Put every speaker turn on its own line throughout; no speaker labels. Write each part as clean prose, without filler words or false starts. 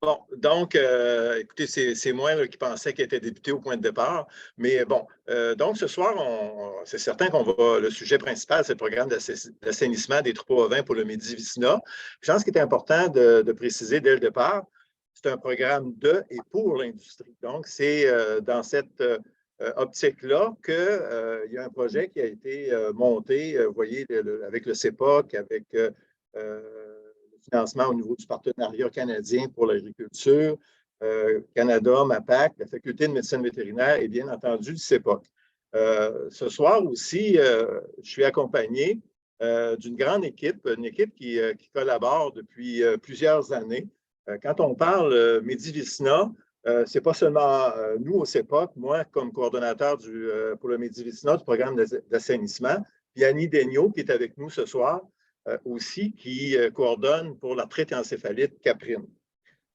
Bon, donc, écoutez, c'est moi là, qui pensais qu'il était débuté au point de départ. Mais bon, donc ce soir, c'est certain qu'on va. Le sujet principal, c'est le programme d'assainissement des troupeaux ovins pour le Midi-Vicinat. Je pense qu'il est important de préciser dès le départ, c'est un programme de et pour l'industrie. Donc, c'est dans cette optique-là qu'il y a un projet qui a été monté, vous voyez, avec le CEPOC, avec financement au niveau du partenariat canadien pour l'agriculture, Canada, MAPAC, la Faculté de médecine vétérinaire et bien entendu le CEPOC. Ce soir aussi, je suis accompagné d'une grande équipe, une équipe qui collabore depuis plusieurs années. Quand on parle Midi-Vicinat, ce n'est pas seulement nous au CEPOC, moi comme coordonnateur pour le Midi-Vicinat du programme d'assainissement, puis Annie Daigneault qui est avec nous ce soir, aussi, qui coordonne pour la traite encéphalite caprine.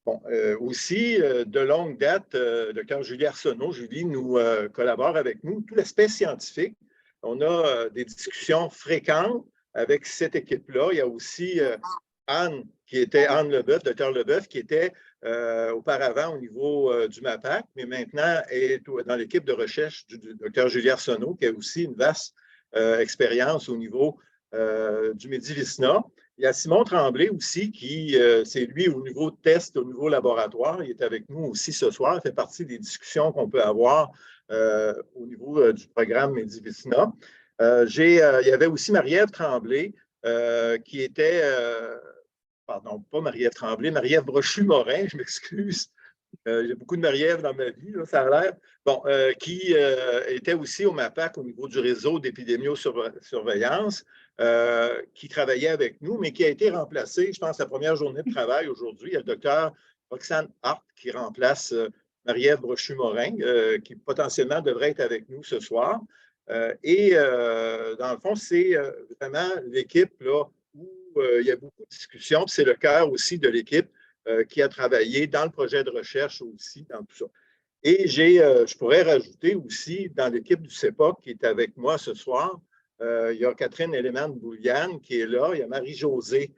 Bon, aussi, de longue date, le docteur Julie Arsenault, Julie nous collabore avec nous. Tout l'aspect scientifique, on a des discussions fréquentes avec cette équipe-là. Il y a aussi Anne Leboeuf, docteur Leboeuf, qui était auparavant au niveau du MAPAC, mais maintenant est dans l'équipe de recherche du docteur Julie Arsenault, qui a aussi une vaste expérience au niveau du Midi-Vicinat. Il y a Simon Tremblay aussi, qui, c'est lui au niveau de test, au niveau laboratoire. Il est avec nous aussi ce soir. Il fait partie des discussions qu'on peut avoir au niveau du programme Midi-Vicinat. Il y avait aussi Marie-Ève Tremblay, qui était, pardon, pas Marie-Ève Tremblay, Marie-Ève Brochu-Morin, je m'excuse. J'ai beaucoup de Marie-Ève dans ma vie, là, ça a l'air. Bon, qui était aussi au MAPAC au niveau du réseau d'épidémiosurveillance, qui travaillait avec nous, mais qui a été remplacé, je pense, la première journée de travail aujourd'hui. Il y a le docteur Roxane Hart qui remplace Marie-Ève Brochu-Morin, qui potentiellement devrait être avec nous ce soir. Et dans le fond, c'est vraiment l'équipe là, où il y a beaucoup de discussions. C'est le cœur aussi de l'équipe qui a travaillé dans le projet de recherche aussi, dans tout ça. Et je pourrais rajouter aussi dans l'équipe du CEPOC qui est avec moi ce soir, il y a Catherine Élément-Bouliane qui est là, il y a Marie-Josée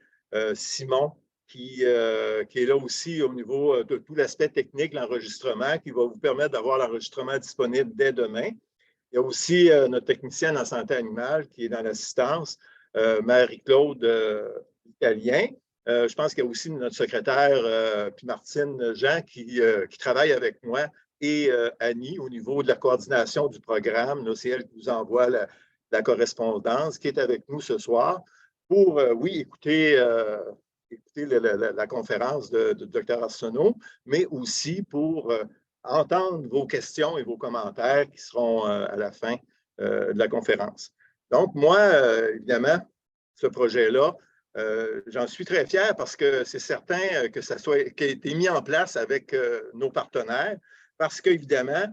Simon qui est là aussi au niveau de tout l'aspect technique, l'enregistrement, qui va vous permettre d'avoir l'enregistrement disponible dès demain. Il y a aussi notre technicienne en santé animale qui est dans l'assistance, Marie-Claude Italien. Je pense qu'il y a aussi notre secrétaire, puis Martine Jean, qui travaille avec moi, et Annie au niveau de la coordination du programme. C'est elle qui vous envoie la correspondance, qui est avec nous ce soir pour, oui, écouter la conférence de Dr. Arsenault, mais aussi pour entendre vos questions et vos commentaires qui seront à la fin de la conférence. Donc, moi, évidemment, ce projet-là, j'en suis très fier parce que c'est certain que ça soit qui a été mis en place avec nos partenaires parce qu'évidemment,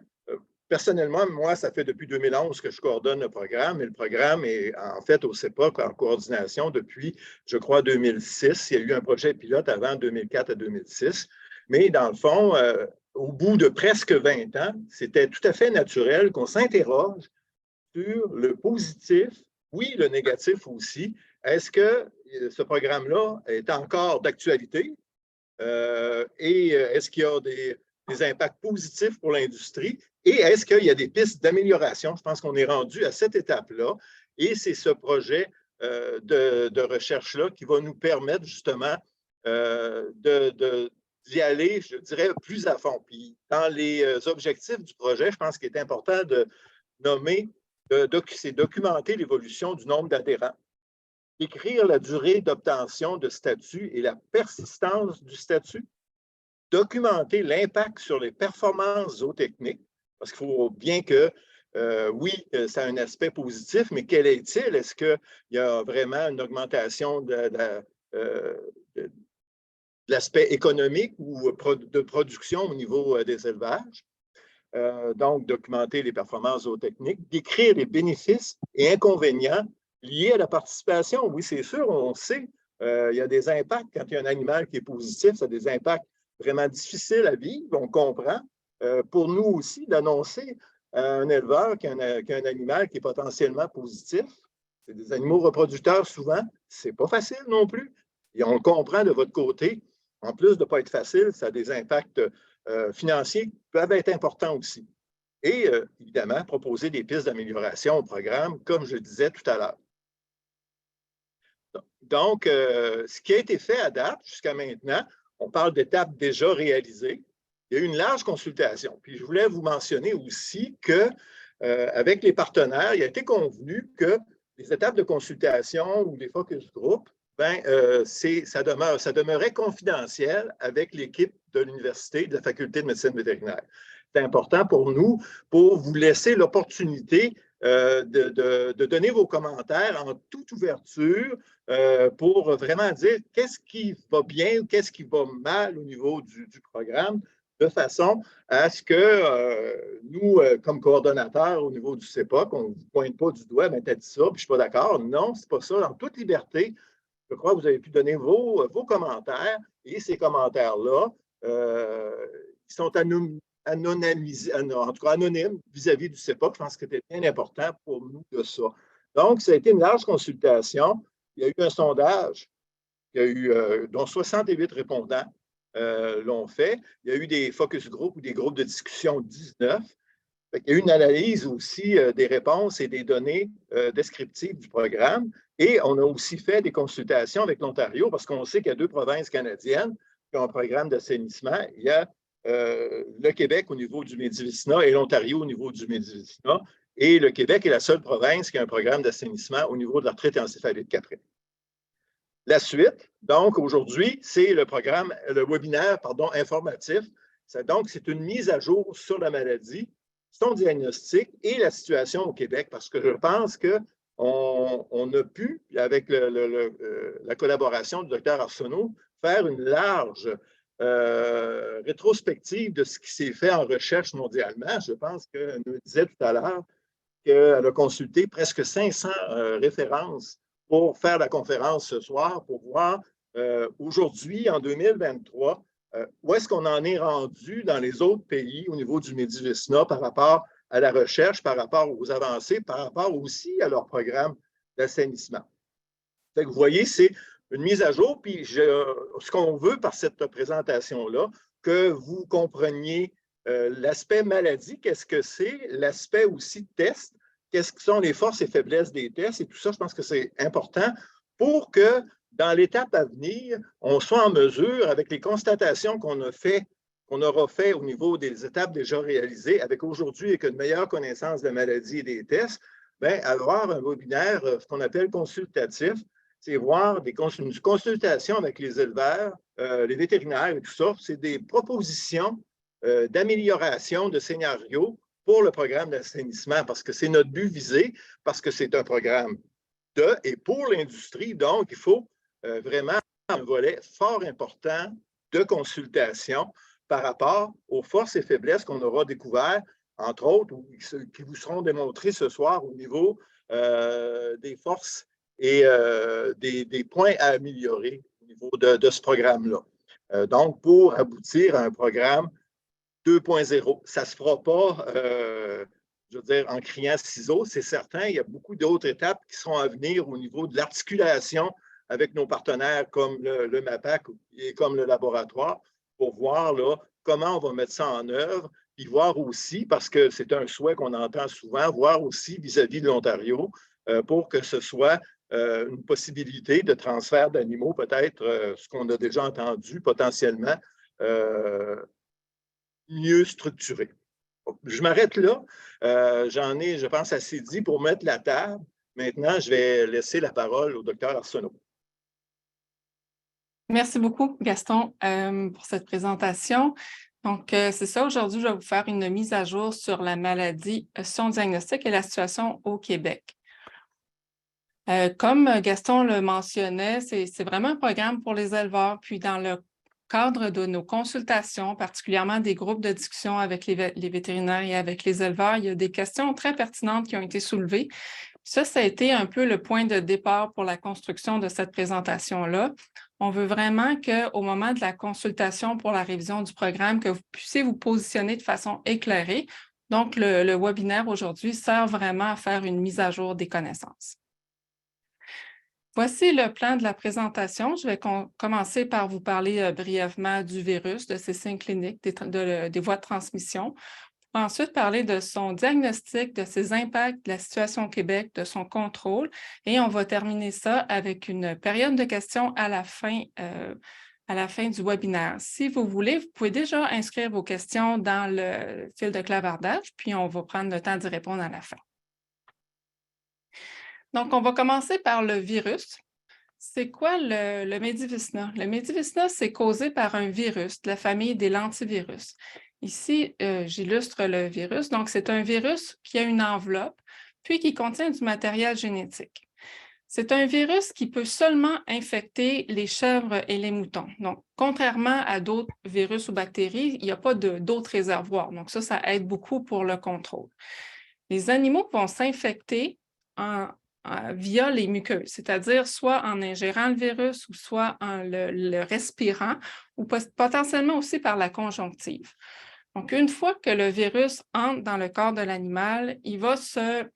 personnellement, moi, ça fait depuis 2011 que je coordonne le programme et le programme est en fait au CEPOC en coordination depuis, je crois, 2006. Il y a eu un projet pilote avant 2004 à 2006. Mais dans le fond, au bout de presque 20 ans, c'était tout à fait naturel qu'on s'interroge sur le positif, oui, le négatif aussi. Est-ce que ce programme-là est encore d'actualité? Et est-ce qu'il y a des impacts positifs pour l'industrie? Et est-ce qu'il y a des pistes d'amélioration? Je pense qu'on est rendu à cette étape-là. Et c'est ce projet de recherche-là qui va nous permettre justement d'y aller, je dirais, plus à fond. Puis dans les objectifs du projet, je pense qu'il est important de nommer, c'est documenter l'évolution du nombre d'adhérents, écrire la durée d'obtention de statut et la persistance du statut, documenter l'impact sur les performances zootechniques, parce qu'il faut bien que, oui, ça a un aspect positif, mais quel est-il? Est-ce qu'il y a vraiment une augmentation de l'aspect économique ou de production au niveau des élevages? Donc, documenter les performances zootechniques, décrire les bénéfices et inconvénients liés à la participation. Oui, c'est sûr, on sait, il y a des impacts. Quand il y a un animal qui est positif, ça a des impacts vraiment difficiles à vivre, on comprend. Pour nous aussi, d'annoncer à un éleveur qu'il y a un animal qui est potentiellement positif, c'est des animaux reproducteurs souvent, c'est pas facile non plus. Et on le comprend de votre côté. en plus de ne pas être facile, ça a des impacts financiers qui peuvent être importants aussi. Et évidemment, proposer des pistes d'amélioration au programme, comme je le disais tout à l'heure. Donc, ce qui a été fait à date jusqu'à maintenant, on parle d'étapes déjà réalisées. Il y a eu une large consultation. Puis je voulais vous mentionner aussi que avec les partenaires, il a été convenu que les étapes de consultation ou les focus group, ça demeurait confidentiel avec l'équipe de l'université, de la faculté de médecine vétérinaire. C'est important pour nous, pour vous laisser l'opportunité de donner vos commentaires en toute ouverture pour vraiment dire qu'est-ce qui va bien ou qu'est-ce qui va mal au niveau du programme, de façon à ce que nous, comme coordonnateurs au niveau du CEPOC, on ne vous pointe pas du doigt, tu as dit ça, puis je ne suis pas d'accord. Non, ce n'est pas ça. En toute liberté, je crois que vous avez pu donner vos commentaires et ces commentaires-là, ils sont anonymisés, en tout cas anonymes vis-à-vis du CEPOC. Je pense que c'était bien important pour nous de ça. Donc, ça a été une large consultation. Il y a eu un sondage dont 68 répondants l'ont fait. Il y a eu des focus group ou des groupes de discussion 19. Il y a eu une analyse aussi des réponses et des données descriptives du programme. Et on a aussi fait des consultations avec l'Ontario parce qu'on sait qu'il y a 2 provinces canadiennes qui ont un programme d'assainissement. Il y a le Québec au niveau du Médivicina et l'Ontario au niveau du Médivicina. Et le Québec est la seule province qui a un programme d'assainissement au niveau de la retraite encéphalite caprine. La suite, donc aujourd'hui, c'est le webinaire informatif. Donc, c'est une mise à jour sur la maladie, son diagnostic et la situation au Québec, parce que je pense qu'on a pu, avec la collaboration du Dr Arsenault, faire une large rétrospective de ce qui s'est fait en recherche mondialement. Je pense qu'elle nous disait tout à l'heure qu'elle a consulté presque 500 références pour faire la conférence ce soir, pour voir aujourd'hui, en 2023, où est-ce qu'on en est rendu dans les autres pays au niveau du Médivicina par rapport à la recherche, par rapport aux avancées, par rapport aussi à leur programme d'assainissement. Vous voyez, c'est une mise à jour, puis ce qu'on veut par cette présentation-là, que vous compreniez l'aspect maladie, qu'est-ce que c'est, l'aspect aussi test, qu'est-ce que sont les forces et faiblesses des tests, et tout ça, je pense que c'est important pour que dans l'étape à venir, on soit en mesure, avec les constatations qu'on aura fait au niveau des étapes déjà réalisées, avec aujourd'hui et une meilleure connaissance de la maladie et des tests, avoir un webinaire, ce qu'on appelle consultatif, c'est voir une consultation avec les éleveurs, les vétérinaires et tout ça. C'est des propositions d'amélioration de scénarios pour le programme d'assainissement, parce que c'est notre but visé, parce que c'est un programme de et pour l'industrie. Donc, il faut vraiment un volet fort important de consultation par rapport aux forces et faiblesses qu'on aura découvert, entre autres, ou qui vous seront démontrées ce soir au niveau des forces et des points à améliorer au niveau de ce programme-là. Donc, pour aboutir à un programme 2.0. Ça ne se fera pas, je veux dire, en criant ciseaux, c'est certain. Il y a beaucoup d'autres étapes qui seront à venir au niveau de l'articulation avec nos partenaires comme le MAPAC et comme le laboratoire pour voir là, comment on va mettre ça en œuvre, puis voir aussi, parce que c'est un souhait qu'on entend souvent, voir aussi vis-à-vis de l'Ontario pour que ce soit une possibilité de transfert d'animaux, peut-être ce qu'on a déjà entendu potentiellement, mieux structuré. Je m'arrête là. J'en ai, je pense, assez dit pour mettre la table. Maintenant, je vais laisser la parole au Dr Arsenault.
Merci beaucoup, Gaston, pour cette présentation. Donc, c'est ça. Aujourd'hui, je vais vous faire une mise à jour sur la maladie, son diagnostic et la situation au Québec. Comme Gaston le mentionnait, c'est vraiment un programme pour les éleveurs. Puis, dans le cadre de nos consultations, particulièrement des groupes de discussion avec les vétérinaires et avec les éleveurs, il y a des questions très pertinentes qui ont été soulevées. Ça a été un peu le point de départ pour la construction de cette présentation-là. On veut vraiment qu'au moment de la consultation pour la révision du programme, que vous puissiez vous positionner de façon éclairée. Donc, le webinaire aujourd'hui sert vraiment à faire une mise à jour des connaissances. Voici le plan de la présentation. Je vais commencer par vous parler brièvement du virus, de ses signes cliniques, des voies de transmission. Ensuite, parler de son diagnostic, de ses impacts, de la situation au Québec, de son contrôle. Et on va terminer ça avec une période de questions à la fin du webinaire. Si vous voulez, vous pouvez déjà inscrire vos questions dans le fil de clavardage, puis on va prendre le temps d'y répondre à la fin. Donc, on va commencer par le virus. C'est quoi le Medivisna? Le Medivisna, c'est causé par un virus de la famille des lentivirus. Ici, j'illustre le virus. Donc, c'est un virus qui a une enveloppe, puis qui contient du matériel génétique. C'est un virus qui peut seulement infecter les chèvres et les moutons. Donc, contrairement à d'autres virus ou bactéries, il n'y a pas d'autres réservoirs. Donc, ça aide beaucoup pour le contrôle. Les animaux vont s'infecter via les muqueuses, c'est-à-dire soit en ingérant le virus ou soit en le respirant ou potentiellement aussi par la conjonctive. Donc, une fois que le virus entre dans le corps de l'animal, il va se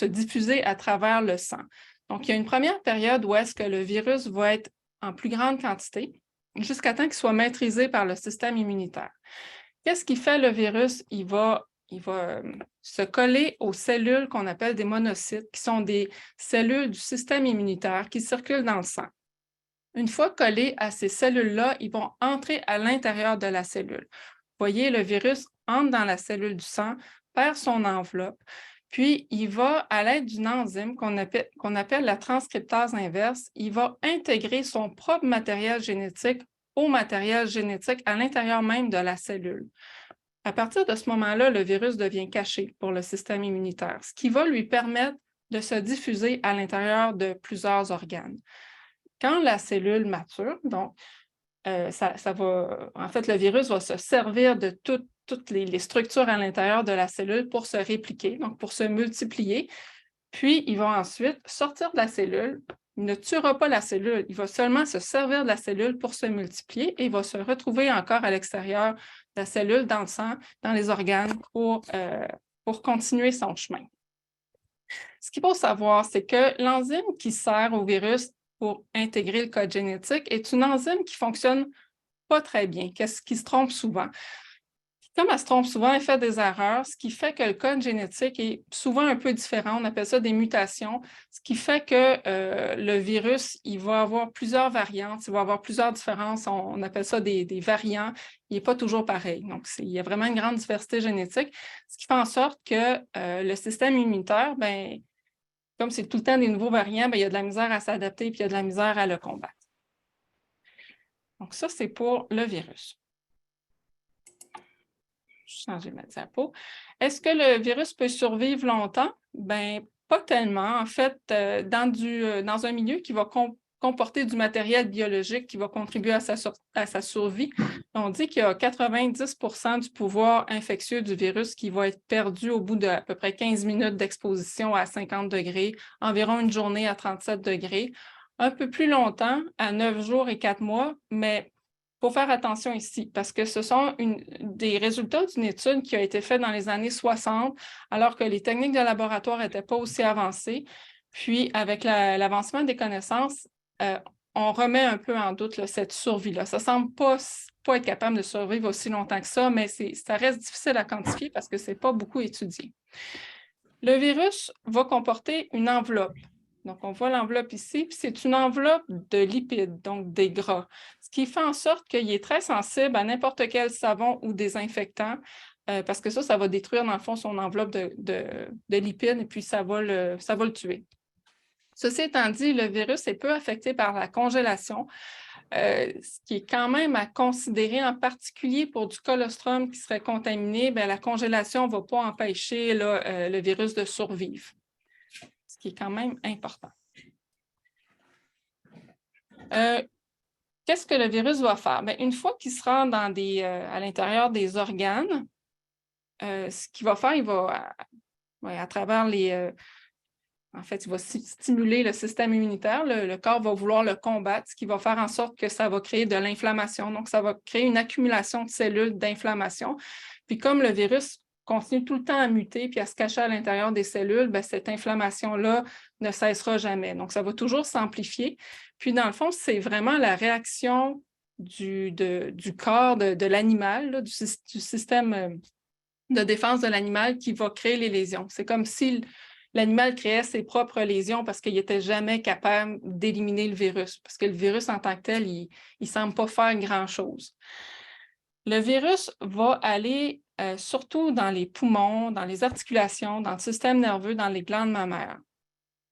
diffuser à travers le sang. Donc, il y a une première période où est-ce que le virus va être en plus grande quantité jusqu'à temps qu'il soit maîtrisé par le système immunitaire. Qu'est-ce qui fait le virus? Il va se coller aux cellules qu'on appelle des monocytes, qui sont des cellules du système immunitaire qui circulent dans le sang. Une fois collés à ces cellules-là, ils vont entrer à l'intérieur de la cellule. Vous voyez, le virus entre dans la cellule du sang, perd son enveloppe, puis il va, à l'aide d'une enzyme qu'on appelle la transcriptase inverse, il va intégrer son propre matériel génétique au matériel génétique à l'intérieur même de la cellule. À partir de ce moment-là, le virus devient caché pour le système immunitaire, ce qui va lui permettre de se diffuser à l'intérieur de plusieurs organes. Quand la cellule mature, donc, en fait, le virus va se servir de toutes les structures à l'intérieur de la cellule pour se répliquer, donc pour se multiplier. Puis, il va ensuite sortir de la cellule. Il ne tuera pas la cellule, il va seulement se servir de la cellule pour se multiplier et il va se retrouver encore à l'extérieur de la cellule, dans le sang, dans les organes pour continuer son chemin. Ce qu'il faut savoir, c'est que l'enzyme qui sert au virus pour intégrer le code génétique est une enzyme qui ne fonctionne pas très bien, qui se trompe souvent. Comme elle se trompe souvent, elle fait des erreurs, ce qui fait que le code génétique est souvent un peu différent. On appelle ça des mutations, ce qui fait que le virus, il va avoir plusieurs variantes, il va avoir plusieurs différences. On appelle ça des variants. Il n'est pas toujours pareil. Donc, il y a vraiment une grande diversité génétique, ce qui fait en sorte que le système immunitaire, comme c'est tout le temps des nouveaux variants, il y a de la misère à s'adapter puis il y a de la misère à le combattre. Donc, ça, c'est pour le virus. Changer ma diapo. Est-ce que le virus peut survivre longtemps? Pas tellement. En fait, dans un milieu qui va comporter du matériel biologique qui va contribuer à sa survie, on dit qu'il y a 90% du pouvoir infectieux du virus qui va être perdu au bout d'à peu près 15 minutes d'exposition à 50 degrés, environ une journée à 37 degrés, un peu plus longtemps, à 9 jours et 4 mois, mais il faut faire attention ici parce que ce sont des résultats d'une étude qui a été faite dans les années 60, alors que les techniques de laboratoire n'étaient pas aussi avancées. Puis, avec l'avancement des connaissances, on remet un peu en doute cette survie-là. Ça ne semble pas être capable de survivre aussi longtemps que ça, mais ça reste difficile à quantifier parce que ce n'est pas beaucoup étudié. Le virus va comporter une enveloppe. Donc, on voit l'enveloppe ici, puis c'est une enveloppe de lipides, donc des gras, ce qui fait en sorte qu'il est très sensible à n'importe quel savon ou désinfectant, parce que ça va détruire, dans le fond, son enveloppe de lipides, et puis ça va le tuer. Ceci étant dit, le virus est peu affecté par la congélation, ce qui est quand même à considérer, en particulier pour du colostrum qui serait contaminé, la congélation ne va pas empêcher le virus de survivre, ce qui est quand même important. Qu'est-ce que le virus va faire? Une fois qu'il se rend à l'intérieur des organes, ce qu'il va faire, il va, à travers en fait, il va stimuler le système immunitaire. Le corps va vouloir le combattre, ce qui va faire en sorte que ça va créer de l'inflammation. Donc, ça va créer une accumulation de cellules d'inflammation. Puis, comme le virus continue tout le temps à muter puis à se cacher à l'intérieur des cellules, bien, cette inflammation-là ne cessera jamais. Donc, ça va toujours s'amplifier. Puis, dans le fond, c'est vraiment la réaction du corps de l'animal, du système de défense de l'animal qui va créer les lésions. C'est comme si l'animal créait ses propres lésions parce qu'il n'était jamais capable d'éliminer le virus, parce que le virus en tant que tel, il ne semble pas faire grand-chose. Le virus va aller surtout dans les poumons, dans les articulations, dans le système nerveux, dans les glandes mammaires.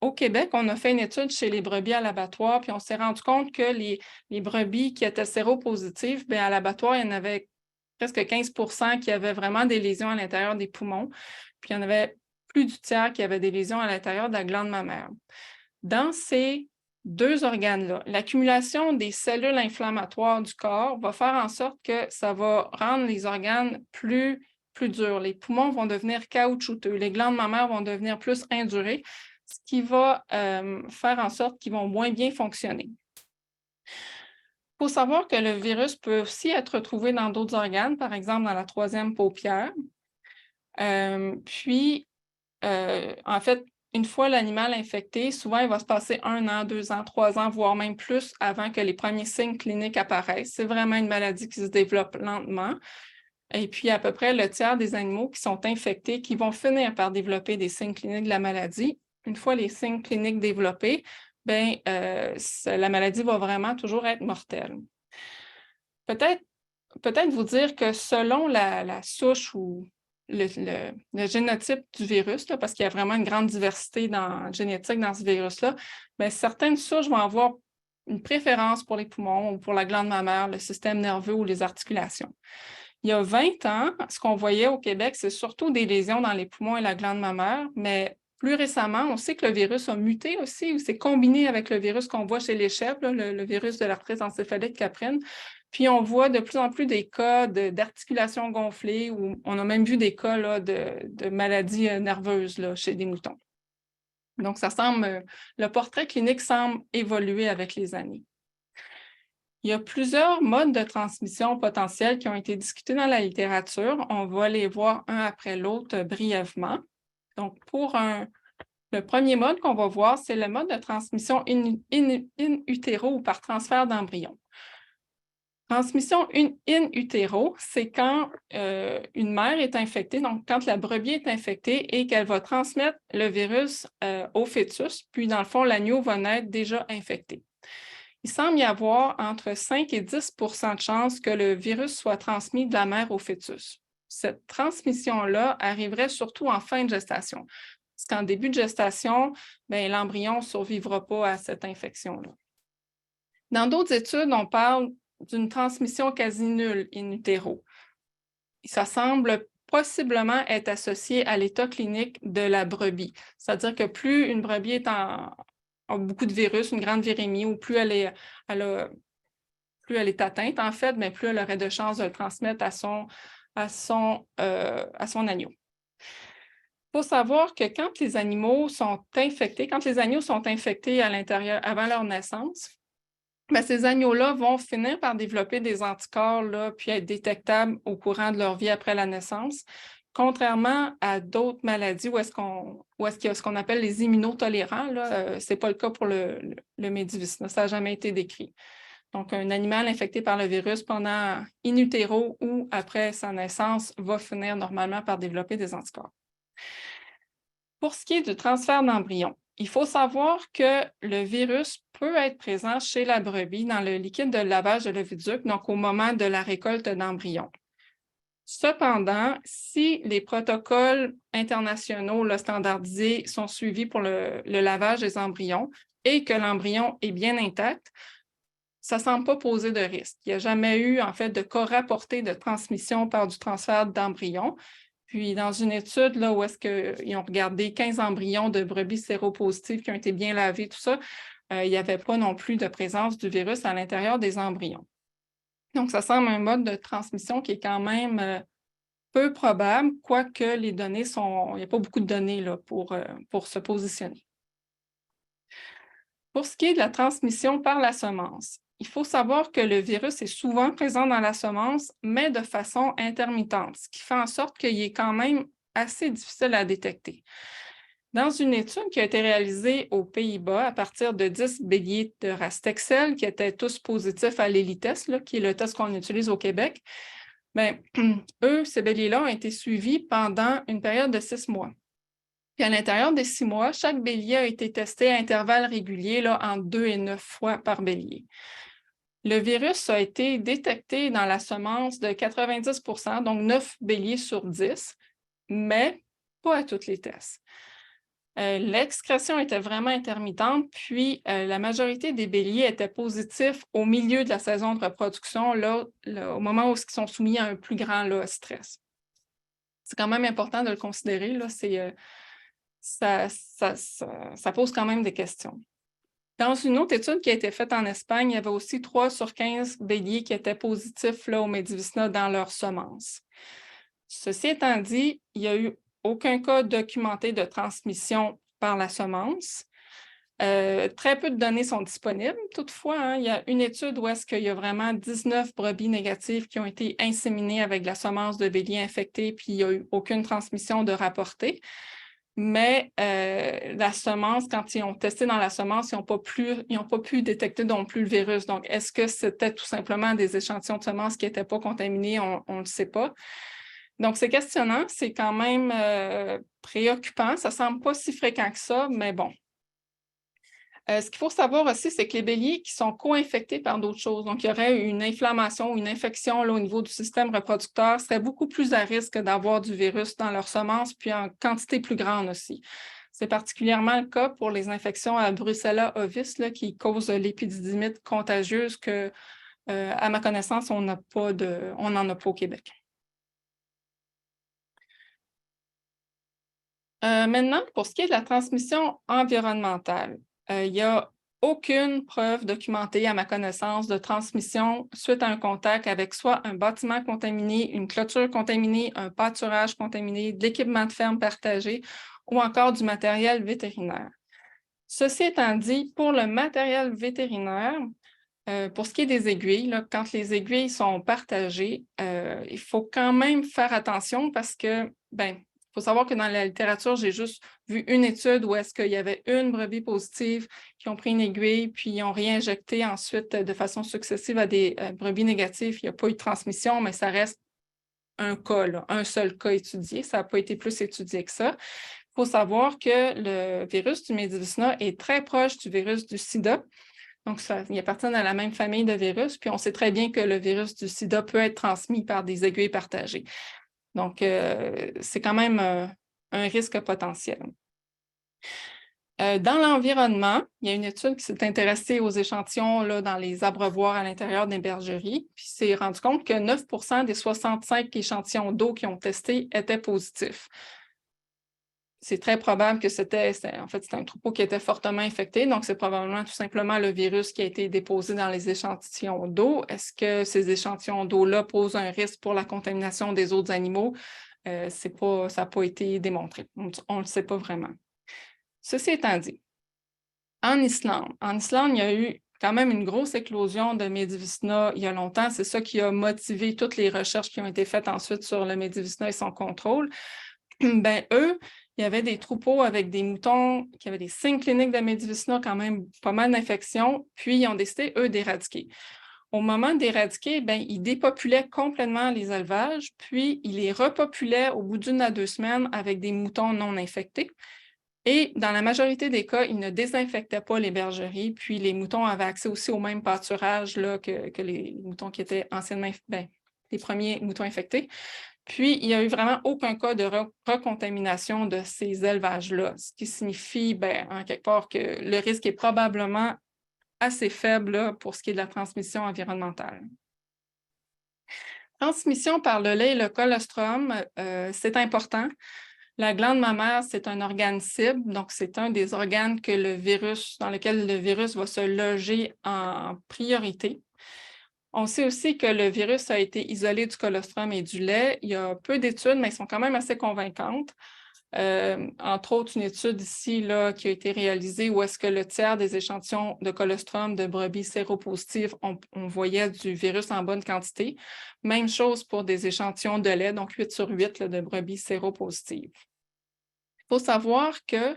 Au Québec, on a fait une étude chez les brebis à l'abattoir, puis on s'est rendu compte que les brebis qui étaient séropositives, bien, à l'abattoir, il y en avait presque 15 qui avaient vraiment des lésions à l'intérieur des poumons, puis il y en avait plus du tiers qui avaient des lésions à l'intérieur de la glande mammaire. Dans ces deux organes-là, l'accumulation des cellules inflammatoires du corps va faire en sorte que ça va rendre les organes plus durs. Les poumons vont devenir caoutchouteux, les glandes mammaires vont devenir plus indurées, ce qui va faire en sorte qu'ils vont moins bien fonctionner. Il faut savoir que le virus peut aussi être retrouvé dans d'autres organes, par exemple dans la troisième paupière. En fait, une fois l'animal infecté, souvent, il va se passer 1 an, 2 ans, 3 ans, voire même plus avant que les premiers signes cliniques apparaissent. C'est vraiment une maladie qui se développe lentement. Et puis, à peu près le tiers des animaux qui sont infectés qui vont finir par développer des signes cliniques de la maladie. Une fois les signes cliniques développés, bien, la maladie va vraiment toujours être mortelle. Peut-être vous dire que selon la souche ou le génotype du virus, là, parce qu'il y a vraiment une grande diversité génétique dans ce virus-là, bien, certaines souches vont avoir une préférence pour les poumons ou pour la glande mammaire, le système nerveux ou les articulations. Il y a 20 ans, ce qu'on voyait au Québec, c'est surtout des lésions dans les poumons et la glande mammaire, mais plus récemment, on sait que le virus a muté aussi, ou c'est combiné avec le virus qu'on voit chez les chèvres, là, le virus de l'arthrite encéphalique caprine. Puis on voit de plus en plus des cas d'articulation gonflée, ou on a même vu des cas là, de maladies nerveuses là, chez des moutons. Donc, le portrait clinique semble évoluer avec les années. Il y a plusieurs modes de transmission potentiels qui ont été discutés dans la littérature. On va les voir un après l'autre brièvement. Donc, le premier mode qu'on va voir, c'est le mode de transmission in utero ou par transfert d'embryon. Transmission in utero, c'est quand une mère est infectée, donc quand la brebis est infectée et qu'elle va transmettre le virus au fœtus, puis dans le fond, l'agneau va naître déjà infecté. Il semble y avoir entre 5 et 10 de chances que le virus soit transmis de la mère au fœtus. Cette transmission-là arriverait surtout en fin de gestation. Parce qu'en début de gestation, l'embryon ne survivra pas à cette infection-là. Dans d'autres études, on parle d'une transmission quasi nulle in utero. Ça semble possiblement être associé à l'état clinique de la brebis. C'est-à-dire que plus une brebis a beaucoup de virus, une grande virémie, ou plus elle est atteinte, en fait, mais plus elle aurait de chances de le transmettre à son agneau. Il faut savoir que quand les agneaux sont infectés à l'intérieur avant leur naissance, ces agneaux-là vont finir par développer des anticorps, là, puis être détectables au courant de leur vie après la naissance, contrairement à d'autres maladies où est-ce qu'il y a ce qu'on appelle les immunotolérants. Ce n'est pas le cas pour le médivis, ça n'a jamais été décrit. Donc, un animal infecté par le virus pendant in utero ou après sa naissance va finir normalement par développer des anticorps. Pour ce qui est du transfert d'embryon, il faut savoir que le virus peut être présent chez la brebis dans le liquide de lavage de l'oviduc, donc au moment de la récolte d'embryons. Cependant, si les protocoles internationaux standardisés sont suivis pour le lavage des embryons et que l'embryon est bien intact, ça ne semble pas poser de risque. Il n'y a jamais eu, en fait, de cas rapporté de transmission par du transfert d'embryons. Puis, dans une étude là, où est-ce qu'ils ont regardé 15 embryons de brebis séropositives qui ont été bien lavés, tout ça, il n'y avait pas non plus de présence du virus à l'intérieur des embryons. Donc, ça semble un mode de transmission qui est quand même peu probable, quoique les données il n'y a pas beaucoup de données là, pour se positionner. Pour ce qui est de la transmission par la semence, il faut savoir que le virus est souvent présent dans la semence, mais de façon intermittente, ce qui fait en sorte qu'il est quand même assez difficile à détecter. Dans une étude qui a été réalisée aux Pays-Bas à partir de 10 béliers de race Texel qui étaient tous positifs à l'ELI-test, qui est le test qu'on utilise au Québec, bien, eux, ces béliers-là ont été suivis pendant une période de 6 mois. Puis à l'intérieur des 6 mois, chaque bélier a été testé à intervalles réguliers, entre 2 et 9 fois par bélier. Le virus a été détecté dans la semence de 90%, donc 9 béliers sur 10, mais pas à tous les tests. L'excrétion était vraiment intermittente, puis la majorité des béliers étaient positifs au milieu de la saison de reproduction, au moment où ils sont soumis à un plus grand stress. C'est quand même important de le considérer, ça pose quand même des questions. Dans une autre étude qui a été faite en Espagne, il y avait aussi 3 sur 15 béliers qui étaient positifs au Medivacina dans leurs semences. Ceci étant dit, il n'y a eu aucun cas documenté de transmission par la semence. Très peu de données sont disponibles. Toutefois, il y a une étude où est-ce qu'il y a vraiment 19 brebis négatives qui ont été inséminées avec la semence de bélier infecté, puis il n'y a eu aucune transmission de rapportée. Mais la semence, quand ils ont testé dans la semence, ils n'ont pas pu détecter non plus le virus. Donc, est-ce que c'était tout simplement des échantillons de semences qui n'étaient pas contaminés? On ne le sait pas. Donc, c'est questionnant, c'est quand même préoccupant. Ça ne semble pas si fréquent que ça, mais bon. Ce qu'il faut savoir aussi, c'est que les béliers qui sont co-infectés par d'autres choses, donc il y aurait une inflammation ou une infection au niveau du système reproducteur, seraient beaucoup plus à risque d'avoir du virus dans leur semence, puis en quantité plus grande aussi. C'est particulièrement le cas pour les infections à Brucella ovis qui causent l'épididymite contagieuse que, à ma connaissance, on n'en a pas au Québec. Maintenant, pour ce qui est de la transmission environnementale, il n'y a aucune preuve documentée, à ma connaissance, de transmission suite à un contact avec soit un bâtiment contaminé, une clôture contaminée, un pâturage contaminé, de l'équipement de ferme partagé ou encore du matériel vétérinaire. Ceci étant dit, pour le matériel vétérinaire, pour ce qui est des aiguilles, quand les aiguilles sont partagées, il faut quand même faire attention parce que, il faut savoir que dans la littérature, j'ai juste vu une étude où est-ce qu'il y avait une brebis positive qui ont pris une aiguille, puis ils ont réinjecté ensuite de façon successive à des brebis négatives. Il n'y a pas eu de transmission, mais ça reste un cas, un seul cas étudié. Ça n'a pas été plus étudié que ça. Il faut savoir que le virus du Medivacina est très proche du virus du sida. Donc, ils appartiennent à la même famille de virus, puis on sait très bien que le virus du sida peut être transmis par des aiguilles partagées. Donc, c'est quand même un risque potentiel. Dans l'environnement, il y a une étude qui s'est intéressée aux échantillons dans les abreuvoirs à l'intérieur des bergeries, puis s'est rendu compte que 9% des 65 échantillons d'eau qui ont testé étaient positifs. C'est très probable que c'était un troupeau qui était fortement infecté, donc c'est probablement tout simplement le virus qui a été déposé dans les échantillons d'eau. Est-ce que ces échantillons d'eau-là posent un risque pour la contamination des autres animaux? Ça n'a pas été démontré. On ne le sait pas vraiment. Ceci étant dit, en Islande, il y a eu quand même une grosse éclosion de Medivacina il y a longtemps. C'est ça qui a motivé toutes les recherches qui ont été faites ensuite sur le Medivacina et son contrôle. Eux, il y avait des troupeaux avec des moutons qui avaient des signes cliniques de Medivacina, quand même pas mal d'infections, puis ils ont décidé, eux, d'éradiquer. Au moment d'éradiquer, ils dépopulaient complètement les élevages, puis ils les repopulaient au bout d'1 à 2 semaines avec des moutons non infectés. Et dans la majorité des cas, ils ne désinfectaient pas les bergeries, puis les moutons avaient accès aussi au même pâturage que les moutons qui étaient anciennement, les premiers moutons infectés. Puis, il n'y a eu vraiment aucun cas de recontamination de ces élevages-là, ce qui signifie, en quelque part, que le risque est probablement assez faible pour ce qui est de la transmission environnementale. Transmission par le lait et le colostrum, c'est important. La glande mammaire, c'est un organe cible, donc c'est un des organes dans lequel le virus va se loger en priorité. On sait aussi que le virus a été isolé du colostrum et du lait. Il y a peu d'études, mais elles sont quand même assez convaincantes. Entre autres, une étude ici là, qui a été réalisée où est-ce que le tiers des échantillons de colostrum de brebis séropositives, on voyait du virus en bonne quantité. Même chose pour des échantillons de lait, donc 8 sur 8 là, de brebis séropositives. Il faut savoir que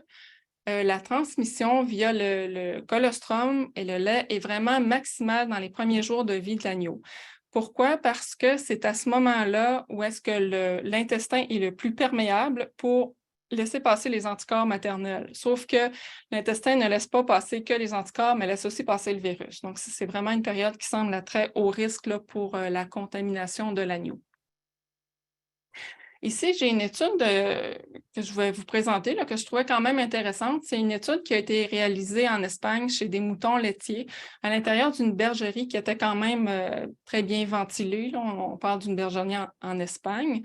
la transmission via le colostrum et le lait est vraiment maximale dans les premiers jours de vie de l'agneau. Pourquoi? Parce que c'est à ce moment-là où est-ce que l'intestin est le plus perméable pour laisser passer les anticorps maternels. Sauf que l'intestin ne laisse pas passer que les anticorps, mais laisse aussi passer le virus. Donc, c'est vraiment une période qui semble à très haut risque là, pour la contamination de l'agneau. Ici, j'ai une étude que je vais vous présenter, là, que je trouvais quand même intéressante. C'est une étude qui a été réalisée en Espagne chez des moutons laitiers à l'intérieur d'une bergerie qui était quand même très bien ventilée. Là. On parle d'une bergerie en Espagne.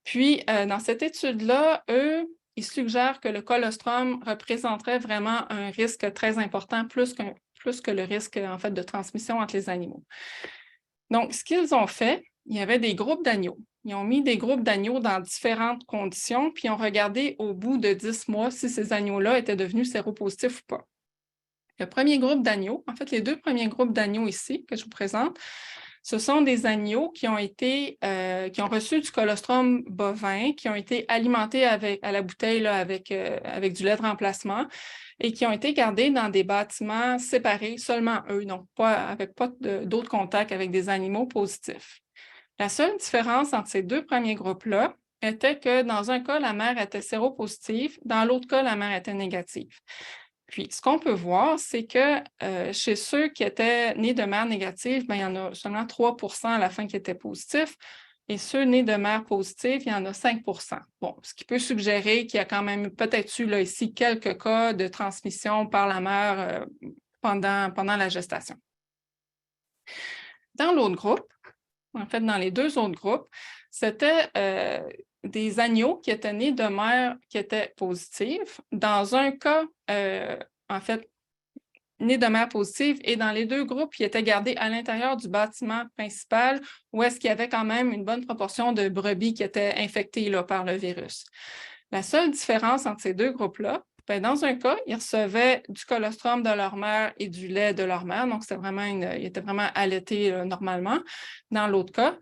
Puis, dans cette étude-là, eux, ils suggèrent que le colostrum représenterait vraiment un risque très important, plus que le risque en fait, de transmission entre les animaux. Donc, ce qu'ils ont fait, il y avait des groupes d'agneaux. Ils ont mis des groupes d'agneaux dans différentes conditions, puis ils ont regardé au bout de 10 mois si ces agneaux-là étaient devenus séropositifs ou pas. Le premier groupe d'agneaux, en fait, les deux premiers groupes d'agneaux ici que je vous présente, ce sont des agneaux qui ont reçu du colostrum bovin, qui ont été alimentés à la bouteille là, avec du lait de remplacement et qui ont été gardés dans des bâtiments séparés, seulement eux, donc avec pas d'autres contacts avec des animaux positifs. La seule différence entre ces deux premiers groupes-là était que dans un cas, la mère était séropositive, dans l'autre cas, la mère était négative. Puis, ce qu'on peut voir, c'est que chez ceux qui étaient nés de mère négative, il y en a seulement 3 à la fin qui étaient positifs. Et ceux nés de mère positive, il y en a 5 Bon, ce qui peut suggérer qu'il y a quand même peut-être eu là, ici quelques cas de transmission par la mère pendant la gestation. Dans l'autre groupe, en fait, dans les deux autres groupes, c'était des agneaux qui étaient nés de mères qui étaient positives. Dans un cas, en fait, nés de mères positives, et dans les deux groupes, ils étaient gardés à l'intérieur du bâtiment principal où est-ce qu'il y avait quand même une bonne proportion de brebis qui étaient infectées là, par le virus. La seule différence entre ces deux groupes-là, bien, dans un cas, ils recevaient du colostrum de leur mère et du lait de leur mère, donc ils étaient vraiment allaités normalement. Dans l'autre cas,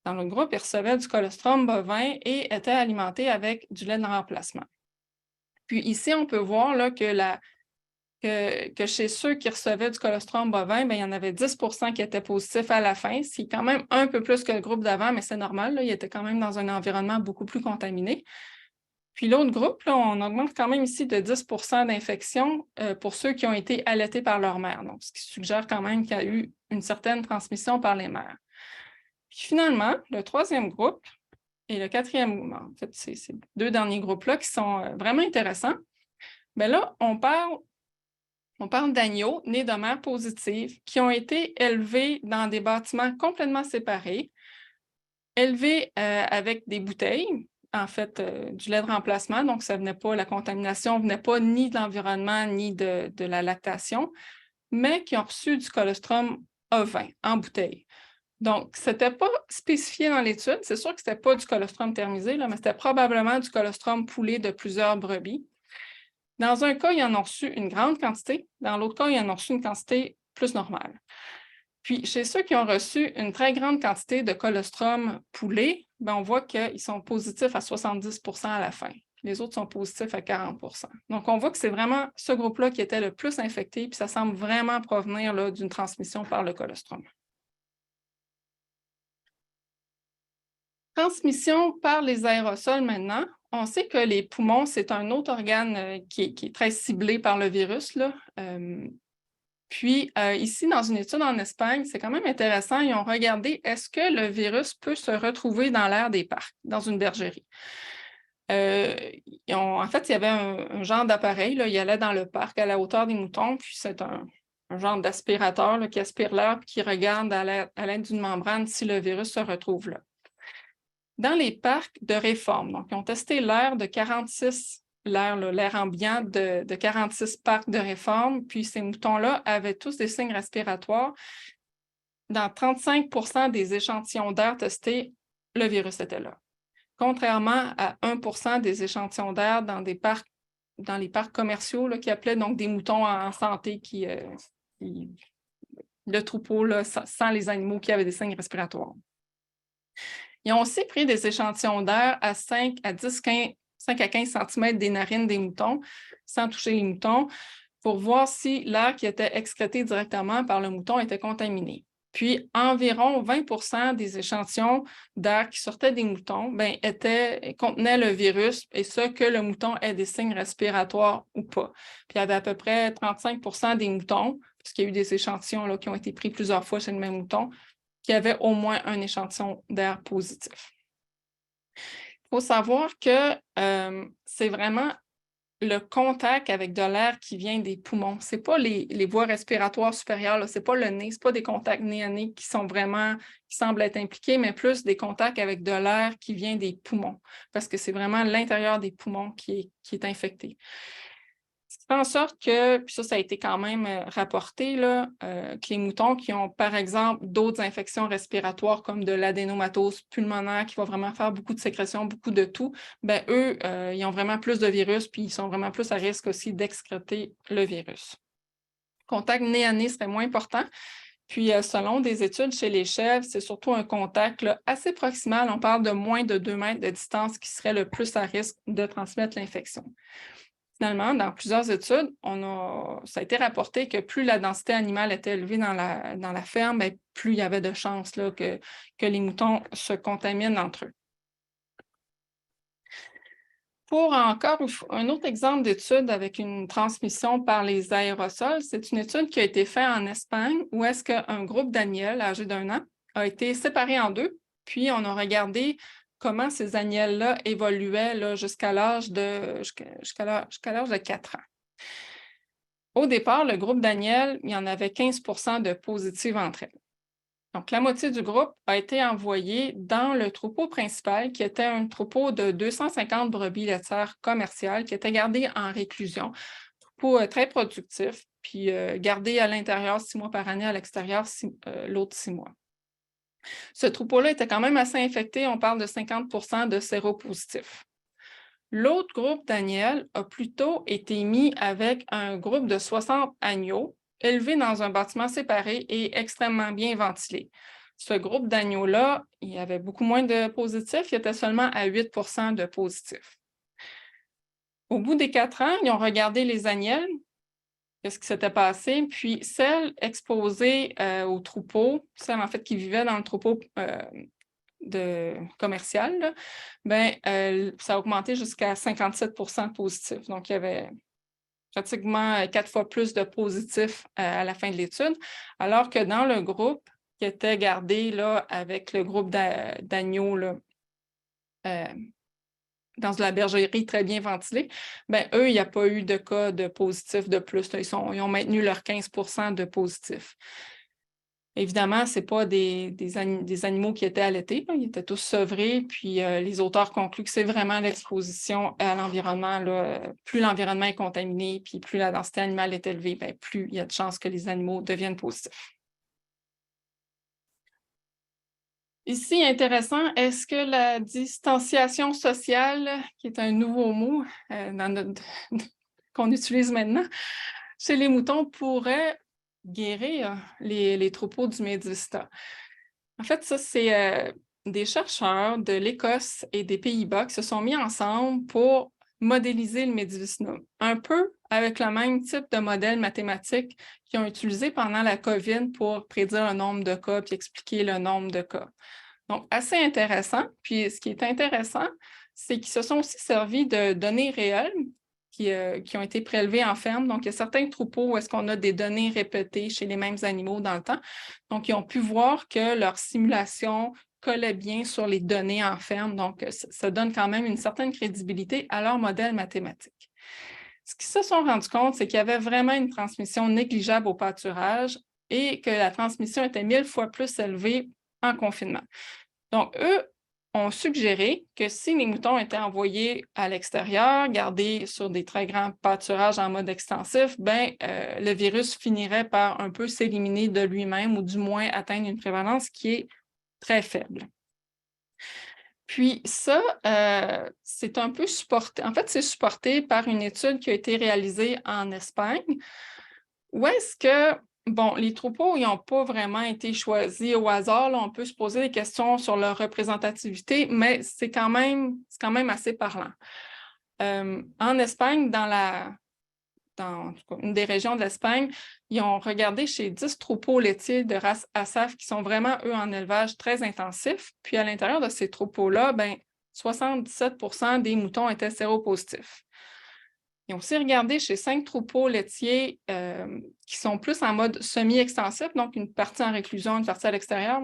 dans l'autre groupe, ils recevaient du colostrum bovin et étaient alimentés avec du lait de remplacement. Puis ici, on peut voir là, que chez ceux qui recevaient du colostrum bovin, bien, il y en avait 10 qui étaient positifs à la fin. C'est quand même un peu plus que le groupe d'avant, mais c'est normal. Là, ils étaient quand même dans un environnement beaucoup plus contaminé. Puis l'autre groupe, là, on augmente quand même ici de 10 d'infection pour ceux qui ont été allaités par leur mère. Donc, ce qui suggère quand même qu'il y a eu une certaine transmission par les mères. Puis finalement, le troisième groupe et le quatrième, en fait, c'est ces deux derniers groupes-là qui sont vraiment intéressants. Bien là, on parle d'agneaux nés de mères positives qui ont été élevés dans des bâtiments complètement séparés, élevés avec des bouteilles, en fait, du lait de remplacement. Donc, la contamination ne venait pas ni de l'environnement ni de la lactation, mais qui ont reçu du colostrum ovin en bouteille. Donc, ce n'était pas spécifié dans l'étude. C'est sûr que ce n'était pas du colostrum thermisé, là, mais c'était probablement du colostrum poulé de plusieurs brebis. Dans un cas, ils en ont reçu une grande quantité. Dans l'autre cas, ils en ont reçu une quantité plus normale. Puis, chez ceux qui ont reçu une très grande quantité de colostrum poulé, bien, on voit qu'ils sont positifs à 70 à la fin. Les autres sont positifs à 40 Donc, on voit que c'est vraiment ce groupe-là qui était le plus infecté, puis ça semble vraiment provenir d'une transmission par le colostrum. Transmission par les aérosols maintenant. On sait que les poumons, c'est un autre organe qui est très ciblé par le virus. Là. Puis, ici, dans une étude en Espagne, c'est quand même intéressant. Ils ont regardé est-ce que le virus peut se retrouver dans l'air des parcs, dans une bergerie. En fait, il y avait un genre d'appareil. Il allait dans le parc à la hauteur des moutons, puis c'est un genre d'aspirateur qui aspire l'air et qui regarde à l'aide d'une membrane si le virus se retrouve là. Dans les parcs de réforme, donc ils ont testé l'air de 46, l'air ambiant de 46 parcs de réforme, puis ces moutons-là avaient tous des signes respiratoires. Dans 35 des échantillons d'air testés, le virus était là. contrairement à 1 des échantillons d'air dans les parcs commerciaux là, qui appelaient donc des moutons en santé le troupeau là, sans les animaux qui avaient des signes respiratoires. Ils ont aussi pris des échantillons d'air à 5 à 15 cm des narines des moutons, sans toucher les moutons, pour voir si l'air qui était excrété directement par le mouton était contaminé. Puis, environ 20 des échantillons d'air qui sortaient des moutons contenaient le virus, et ce, que le mouton ait des signes respiratoires ou pas. Puis, il y avait à peu près 35 des moutons, parce qu'il y a eu des échantillons là, qui ont été pris plusieurs fois chez le même mouton, qui avaient au moins un échantillon d'air positif. Il faut savoir que c'est vraiment le contact avec de l'air qui vient des poumons. Ce n'est pas les voies respiratoires supérieures, ce n'est pas le nez, ce n'est pas des contacts nez à nez qui semblent être impliqués, mais plus des contacts avec de l'air qui vient des poumons, parce que c'est vraiment l'intérieur des poumons qui est infecté. Ce qui fait en sorte que, puis ça a été quand même rapporté, là, que les moutons qui ont, par exemple, d'autres infections respiratoires comme de l'adénomatose pulmonaire qui va vraiment faire beaucoup de sécrétion, beaucoup de toux, ben eux, ils ont vraiment plus de virus, puis ils sont vraiment plus à risque aussi d'excréter le virus. Contact nez à nez serait moins important. Puis, selon des études chez les chèvres, c'est surtout un contact là, assez proximal. On parle de moins de 2 mètres de distance qui serait le plus à risque de transmettre l'infection. Finalement, dans plusieurs études, ça a été rapporté que plus la densité animale était élevée dans la ferme, bien, plus il y avait de chances là, que les moutons se contaminent entre eux. Pour encore un autre exemple d'étude avec une transmission par les aérosols, c'est une étude qui a été faite en Espagne où est-ce qu'un groupe d'aniels âgés d'1 an a été séparé en deux, puis on a regardé comment ces agnelles-là évoluaient là, jusqu'à l'âge de 4 ans. Au départ, le groupe d'agnelles, il y en avait 15 de positives entre elles. Donc, la moitié du groupe a été envoyée dans le troupeau principal, qui était un troupeau de 250 brebis laitières commerciales qui était gardé en réclusion. Troupeau très productif, puis gardé à l'intérieur 6 mois par année, à l'extérieur l'autre 6 mois. Ce troupeau-là était quand même assez infecté, on parle de 50 de séropositifs. L'autre groupe d'agnelles a plutôt été mis avec un groupe de 60 agneaux élevés dans un bâtiment séparé et extrêmement bien ventilé. Ce groupe d'agneaux-là, il y avait beaucoup moins de positifs, il était seulement à 8 de positifs. Au bout des 4 ans, ils ont regardé les agnelles, qu'est-ce qui s'était passé, puis celles exposées au troupeau, celles en fait qui vivaient dans le troupeau commercial, là, ben, ça a augmenté jusqu'à 57 positifs. Donc, il y avait pratiquement 4 fois plus de positifs à la fin de l'étude, alors que dans le groupe qui était gardé là, avec le groupe d'agneaux dans la bergerie très bien ventilée, ben, eux, il n'y a pas eu de cas de positifs de plus. Là. Ils ont maintenu leurs 15 de positifs. Évidemment, ce n'est pas des animaux qui étaient allaités, là. Ils étaient tous sevrés, puis les auteurs concluent que c'est vraiment l'exposition à l'environnement. Plus l'environnement est contaminé, puis plus la densité animale est élevée, bien, plus il y a de chances que les animaux deviennent positifs. Ici, intéressant, est-ce que la distanciation sociale, qui est un nouveau mot qu'on utilise maintenant, chez les moutons, pourrait guérir les troupeaux du Médivista? En fait, ça, c'est des chercheurs de l'Écosse et des Pays-Bas qui se sont mis ensemble pour modéliser le Médivisnum, un peu avec le même type de modèle mathématique qu'ils ont utilisé pendant la COVID pour prédire le nombre de cas puis expliquer le nombre de cas. Donc, assez intéressant. Puis, ce qui est intéressant, c'est qu'ils se sont aussi servis de données réelles qui ont été prélevées en ferme. Donc, il y a certains troupeaux où est-ce qu'on a des données répétées chez les mêmes animaux dans le temps. Donc, ils ont pu voir que leur simulation collait bien sur les données en ferme. Donc, ça donne quand même une certaine crédibilité à leur modèle mathématique. Ce qu'ils se sont rendus compte, c'est qu'il y avait vraiment une transmission négligeable au pâturage et que la transmission était 1000 fois plus élevée en confinement. Donc, eux ont suggéré que si les moutons étaient envoyés à l'extérieur, gardés sur des très grands pâturages en mode extensif, ben, le virus finirait par un peu s'éliminer de lui-même ou du moins atteindre une prévalence qui est très faible. Puis ça, c'est un peu supporté. En fait, c'est supporté par une étude qui a été réalisée en Espagne, où est-ce que, bon, les troupeaux, ils n'ont pas vraiment été choisis au hasard. Là, on peut se poser des questions sur leur représentativité, mais c'est quand même assez parlant. En Espagne, dans en tout cas, une des régions de l'Espagne, ils ont regardé chez 10 troupeaux laitiers de race ASAF qui sont vraiment, eux, en élevage très intensif. Puis à l'intérieur de ces troupeaux-là, 77% des moutons étaient séropositifs. Ils ont aussi regardé chez 5 troupeaux laitiers qui sont plus en mode semi-extensif, donc une partie en réclusion, une partie à l'extérieur.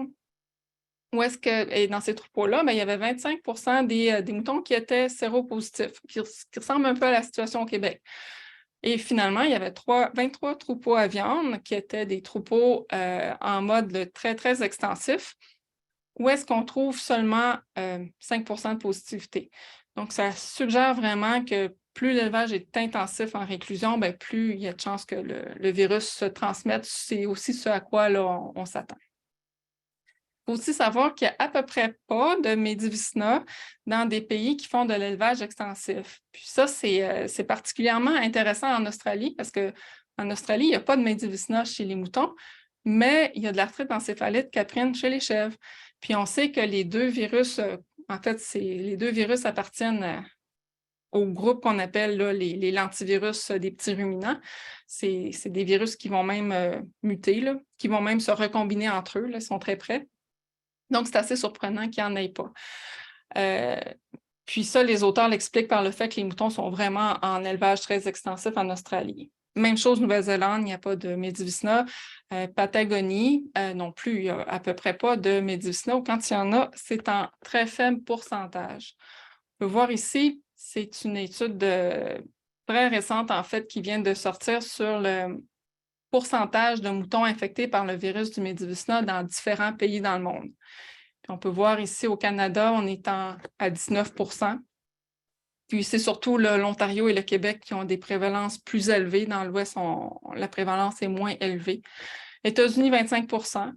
Où est-ce que, et dans ces troupeaux-là, il y avait 25% des moutons qui étaient séropositifs, qui ressemble un peu à la situation au Québec. Et finalement, il y avait 23 troupeaux à viande qui étaient des troupeaux en mode très, très extensif, où est-ce qu'on trouve seulement 5% de positivité. Donc, ça suggère vraiment que plus l'élevage est intensif en réclusion, plus il y a de chances que le virus se transmette. C'est aussi ce à quoi là, on s'attend. Il faut aussi savoir qu'il n'y a à peu près pas de Medivicina dans des pays qui font de l'élevage extensif. Puis ça, c'est particulièrement intéressant en Australie parce qu'en Australie, il n'y a pas de Medivicina chez les moutons, mais il y a de l'arthrite encéphalite caprine chez les chèvres. Puis on sait que les deux virus, les deux virus appartiennent au groupe qu'on appelle là, les lentivirus des petits ruminants. C'est des virus qui vont même muter, là, qui vont même se recombiner entre eux, là, ils sont très près. Donc, c'est assez surprenant qu'il n'y en ait pas. Puis ça, les auteurs l'expliquent par le fait que les moutons sont vraiment en élevage très extensif en Australie. Même chose, Nouvelle-Zélande, il n'y a pas de Medivicina. Patagonie, non plus, il n'y a à peu près pas de Medivicina. Ou quand il y en a, c'est en très faible pourcentage. On peut voir ici, c'est une étude très récente, en fait, qui vient de sortir sur le pourcentage de moutons infectés par le virus du Medivicina dans différents pays dans le monde. Puis on peut voir ici au Canada, on est à 19%. Puis c'est surtout l'Ontario et le Québec qui ont des prévalences plus élevées. Dans l'Ouest, la prévalence est moins élevée. États-Unis, 25%.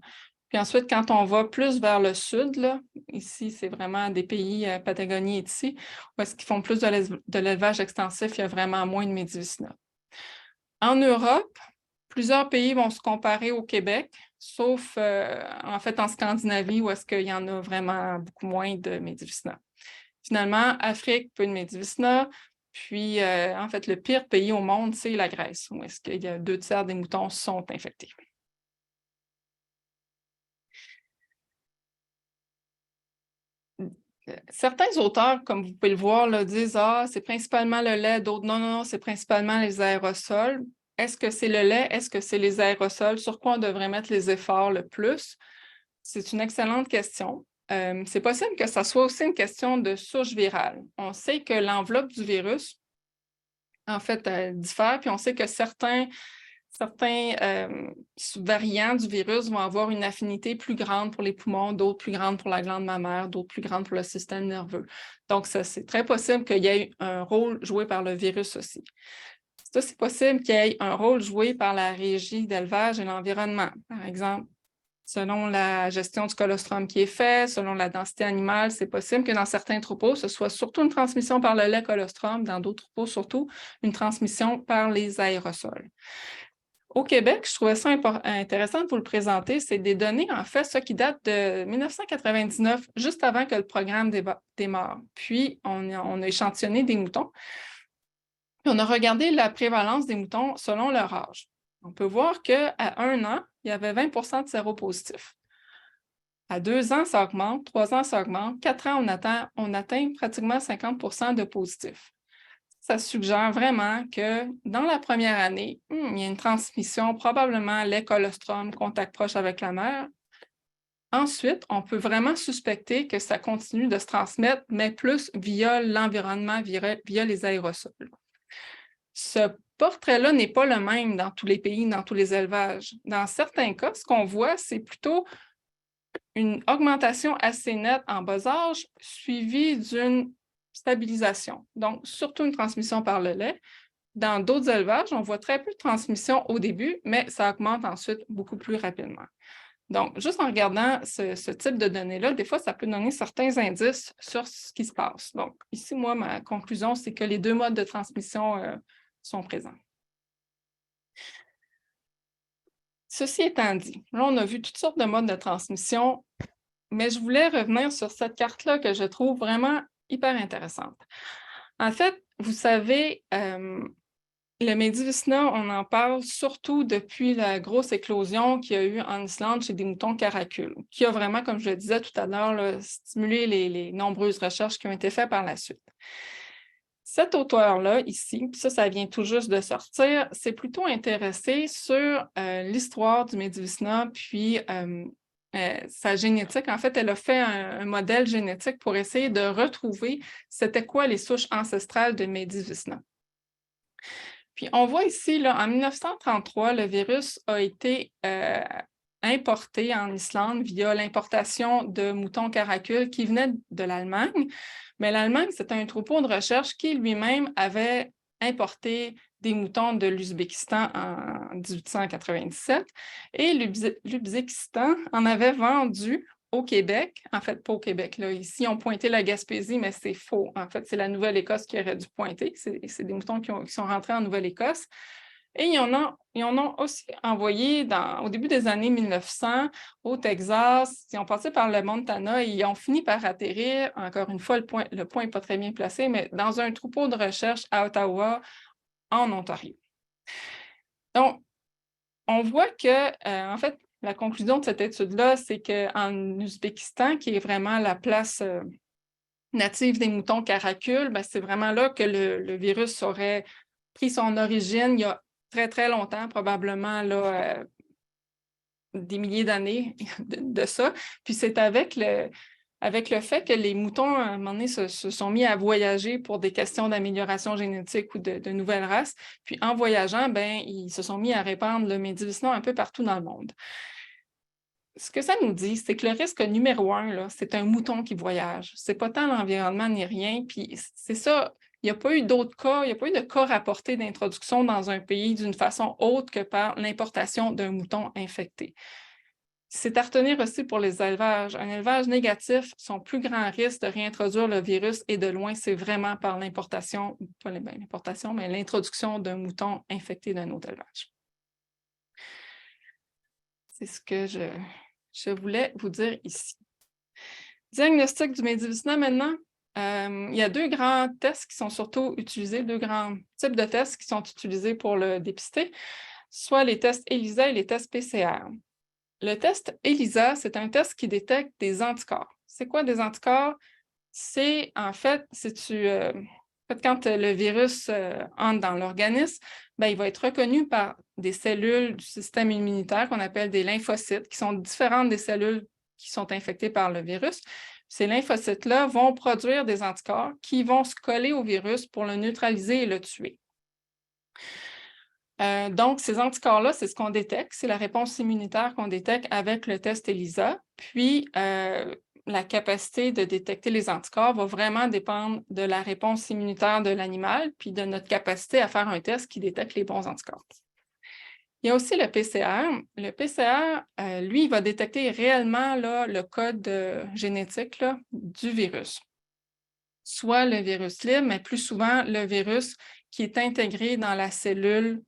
Puis ensuite, quand on va plus vers le sud, là, ici, c'est vraiment des pays, Patagonie est ici, où est-ce qu'ils font plus de l'élevage extensif, il y a vraiment moins de Medivicina. En Europe, plusieurs pays vont se comparer au Québec, sauf en fait en Scandinavie où est-ce qu'il y en a vraiment beaucoup moins de Medivicina. Finalement, Afrique, peu de Medivicina. Puis, en fait, le pire pays au monde, c'est la Grèce, où est-ce qu'il y a 2/3 des moutons sont infectés. Certains auteurs, comme vous pouvez le voir, là, disent « Ah, c'est principalement le lait », d'autres « Non, non, non, c'est principalement les aérosols ». Est-ce que c'est le lait? Est-ce que c'est les aérosols? Sur quoi on devrait mettre les efforts le plus? C'est une excellente question. C'est possible que ça soit aussi une question de souche virale. On sait que l'enveloppe du virus, en fait, diffère, puis on sait que certains variants du virus vont avoir une affinité plus grande pour les poumons, d'autres plus grandes pour la glande mammaire, d'autres plus grandes pour le système nerveux. Donc, c'est très possible qu'il y ait un rôle joué par le virus aussi. C'est aussi possible qu'il y ait un rôle joué par la régie d'élevage et l'environnement. Par exemple, selon la gestion du colostrum qui est fait, selon la densité animale, c'est possible que dans certains troupeaux, ce soit surtout une transmission par le lait colostrum, dans d'autres troupeaux, surtout une transmission par les aérosols. Au Québec, je trouvais ça intéressant de vous le présenter. C'est des données, en fait, ça qui date de 1999, juste avant que le programme démarre. Puis, on a échantillonné des moutons. Puis, on a regardé la prévalence des moutons selon leur âge. On peut voir qu'à 1 an, il y avait 20% de séropositifs. À 2 ans, ça augmente. 3 ans, ça augmente. 4 ans, on atteint pratiquement 50% de positifs. Ça suggère vraiment que dans la première année, il y a une transmission, probablement lait colostrum, contact proche avec la mère. Ensuite, on peut vraiment suspecter que ça continue de se transmettre, mais plus via l'environnement, via les aérosols. Ce portrait-là n'est pas le même dans tous les pays, dans tous les élevages. Dans certains cas, ce qu'on voit, c'est plutôt une augmentation assez nette en bas âge, suivie d'une stabilisation. Donc, surtout une transmission par le lait. Dans d'autres élevages, on voit très peu de transmission au début, mais ça augmente ensuite beaucoup plus rapidement. Donc, juste en regardant ce type de données-là, des fois, ça peut donner certains indices sur ce qui se passe. Donc, ici, moi, ma conclusion, c'est que les deux modes de transmission sont présents. Ceci étant dit, là, on a vu toutes sortes de modes de transmission, mais je voulais revenir sur cette carte-là que je trouve vraiment hyper intéressante. En fait, vous savez, le Medivicina, on en parle surtout depuis la grosse éclosion qu'il y a eu en Islande chez des moutons caracules, qui a vraiment, comme je le disais tout à l'heure, stimulé les nombreuses recherches qui ont été faites par la suite. Cet auteur-là, ici, puis ça vient tout juste de sortir, s'est plutôt intéressé sur l'histoire du Medivicina, puis sa génétique. En fait, elle a fait un modèle génétique pour essayer de retrouver c'était quoi les souches ancestrales de Medivicina. Puis on voit ici, là, en 1933, le virus a été importé en Islande via l'importation de moutons caracules qui venaient de l'Allemagne. Mais l'Allemagne, c'était un troupeau de recherche qui lui-même avait importé des moutons de l'Ouzbékistan en 1897. Et l'Ouzbékistan en avait vendu au Québec, en fait, pas au Québec. Là. Ici, on pointait la Gaspésie, mais c'est faux. En fait, c'est la Nouvelle-Écosse qui aurait dû pointer. C'est des moutons qui sont rentrés en Nouvelle-Écosse. Et ils en ont aussi envoyé au début des années 1900 au Texas. Ils ont passé par le Montana et ils ont fini par atterrir, encore une fois, le point n'est pas très bien placé, mais dans un troupeau de recherche à Ottawa, en Ontario. Donc, on voit que, en fait, la conclusion de cette étude-là, c'est qu'en Ouzbékistan, qui est vraiment la place native des moutons caracules, ben, c'est vraiment là que le virus aurait pris son origine il y a très, très longtemps, probablement là, des milliers d'années de ça. Puis c'est avec le fait que les moutons, à un moment donné, se sont mis à voyager pour des questions d'amélioration génétique ou de nouvelles races. Puis en voyageant, ben, ils se sont mis à répandre le Medivicina un peu partout dans le monde. Ce que ça nous dit, c'est que le risque numéro 1, là, c'est un mouton qui voyage. Ce n'est pas tant l'environnement ni rien. Puis c'est ça, il n'y a pas eu d'autres cas, il n'y a pas eu de cas rapportés d'introduction dans un pays d'une façon autre que par l'importation d'un mouton infecté. C'est à retenir aussi pour les élevages. Un élevage négatif, son plus grand risque de réintroduire le virus et de loin, c'est vraiment par l'importation, pas l'importation, mais l'introduction d'un mouton infecté d'un autre élevage. C'est ce que je voulais vous dire ici. Diagnostic du Medivicina maintenant. Il y a deux grands tests qui sont surtout utilisés, deux grands types de tests qui sont utilisés pour le dépister, soit les tests ELISA et les tests PCR. Le test ELISA, c'est un test qui détecte des anticorps. C'est quoi des anticorps? C'est en fait, quand le virus entre dans l'organisme, ben, il va être reconnu par des cellules du système immunitaire qu'on appelle des lymphocytes, qui sont différentes des cellules qui sont infectées par le virus. Ces lymphocytes-là vont produire des anticorps qui vont se coller au virus pour le neutraliser et le tuer. Donc, ces anticorps-là, c'est ce qu'on détecte, c'est la réponse immunitaire qu'on détecte avec le test ELISA. Puis, la capacité de détecter les anticorps va vraiment dépendre de la réponse immunitaire de l'animal, puis de notre capacité à faire un test qui détecte les bons anticorps. Il y a aussi le PCR. Le PCR, lui, il va détecter réellement là, le code génétique là, du virus. Soit le virus libre, mais plus souvent le virus qui est intégré dans la cellule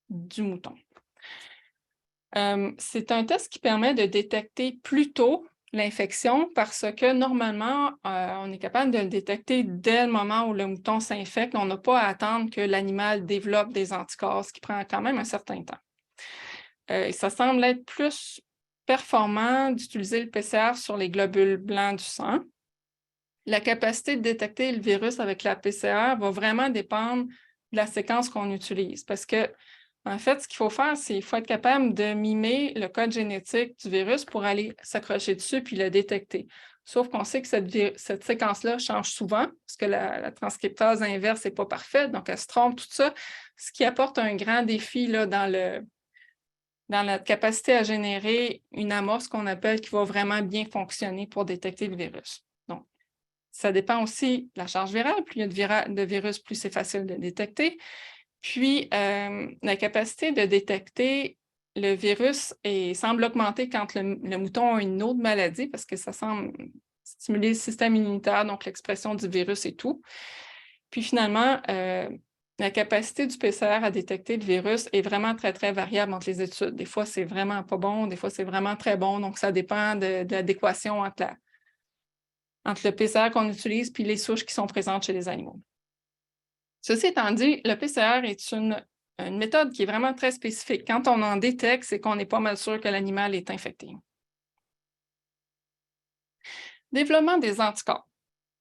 du mouton. C'est un test qui permet de détecter plus tôt l'infection parce que normalement, on est capable de le détecter dès le moment où le mouton s'infecte. On n'a pas à attendre que l'animal développe des anticorps, ce qui prend quand même un certain temps. Ça semble être plus performant d'utiliser le PCR sur les globules blancs du sang. La capacité de détecter le virus avec la PCR va vraiment dépendre de la séquence qu'on utilise parce que en fait, ce qu'il faut faire, c'est qu'il faut être capable de mimer le code génétique du virus pour aller s'accrocher dessus puis le détecter. Sauf qu'on sait que cette séquence-là change souvent parce que la transcriptase inverse n'est pas parfaite, donc elle se trompe, tout ça, ce qui apporte un grand défi là, dans la capacité à générer une amorce qu'on appelle qui va vraiment bien fonctionner pour détecter le virus. Donc, ça dépend aussi de la charge virale. Plus il y a de virus, plus c'est facile de détecter. Puis, la capacité de détecter le virus semble augmenter quand le mouton a une autre maladie parce que ça semble stimuler le système immunitaire, donc l'expression du virus et tout. Puis finalement, la capacité du PCR à détecter le virus est vraiment très, très variable entre les études. Des fois, c'est vraiment pas bon, des fois, c'est vraiment très bon. Donc, ça dépend de l'adéquation entre le PCR qu'on utilise et les souches qui sont présentes chez les animaux. Ceci étant dit, le PCR est une méthode qui est vraiment très spécifique. Quand on en détecte, c'est qu'on n'est pas mal sûr que l'animal est infecté. Développement des anticorps.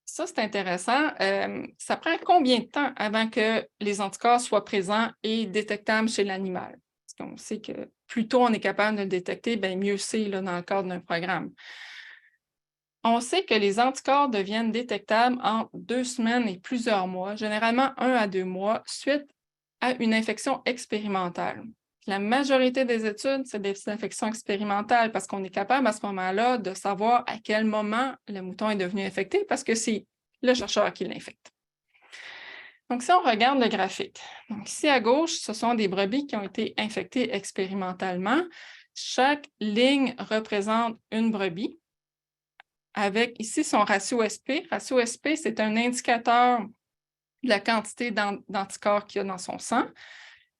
Ça, c'est intéressant. Ça prend combien de temps avant que les anticorps soient présents et détectables chez l'animal? Parce qu'on sait que plus tôt on est capable de le détecter, bien mieux c'est dans le cadre d'un programme. On sait que les anticorps deviennent détectables en 2 semaines et plusieurs mois, généralement 1 à 2 mois, suite à une infection expérimentale. La majorité des études, c'est des infections expérimentales parce qu'on est capable à ce moment-là de savoir à quel moment le mouton est devenu infecté parce que c'est le chercheur qui l'infecte. Donc, si on regarde le graphique, donc ici à gauche, ce sont des brebis qui ont été infectées expérimentalement. Chaque ligne représente une brebis avec ici son ratio SP. Ratio SP, c'est un indicateur de la quantité d'anticorps qu'il y a dans son sang.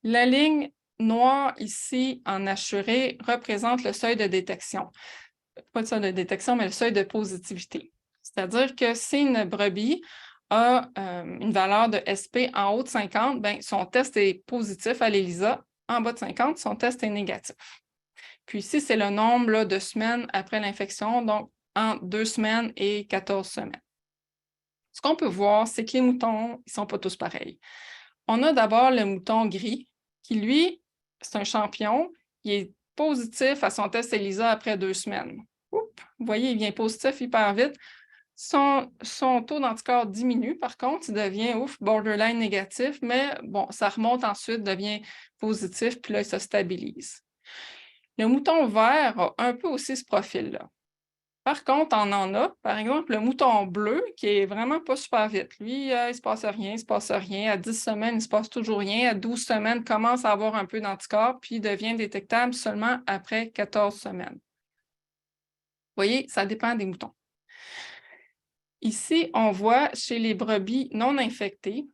La ligne noire ici en assuré représente le seuil de détection. Pas le seuil de détection, mais le seuil de positivité. C'est-à-dire que si une brebis a une valeur de SP en haut de 50, bien, son test est positif à l'ELISA. En bas de 50, son test est négatif. Puis ici, c'est le nombre là, de semaines après l'infection, donc en 2 semaines et 14 semaines. Ce qu'on peut voir, c'est que les moutons, ils ne sont pas tous pareils. On a d'abord le mouton gris, qui, lui, c'est un champion. Il est positif à son test ELISA après 2 semaines. Oups, vous voyez, il vient positif hyper vite. Son taux d'anticorps diminue, par contre, il devient, borderline négatif, mais bon, ça remonte ensuite, devient positif, puis là, il se stabilise. Le mouton vert a un peu aussi ce profil-là. Par contre, on en a, par exemple, le mouton bleu qui est vraiment pas super vite. Lui, il ne se passe rien, il ne se passe rien. À 10 semaines, il ne se passe toujours rien. À 12 semaines, il commence à avoir un peu d'anticorps, puis devient détectable seulement après 14 semaines. Vous voyez, ça dépend des moutons. Ici, on voit chez les brebis non infectées,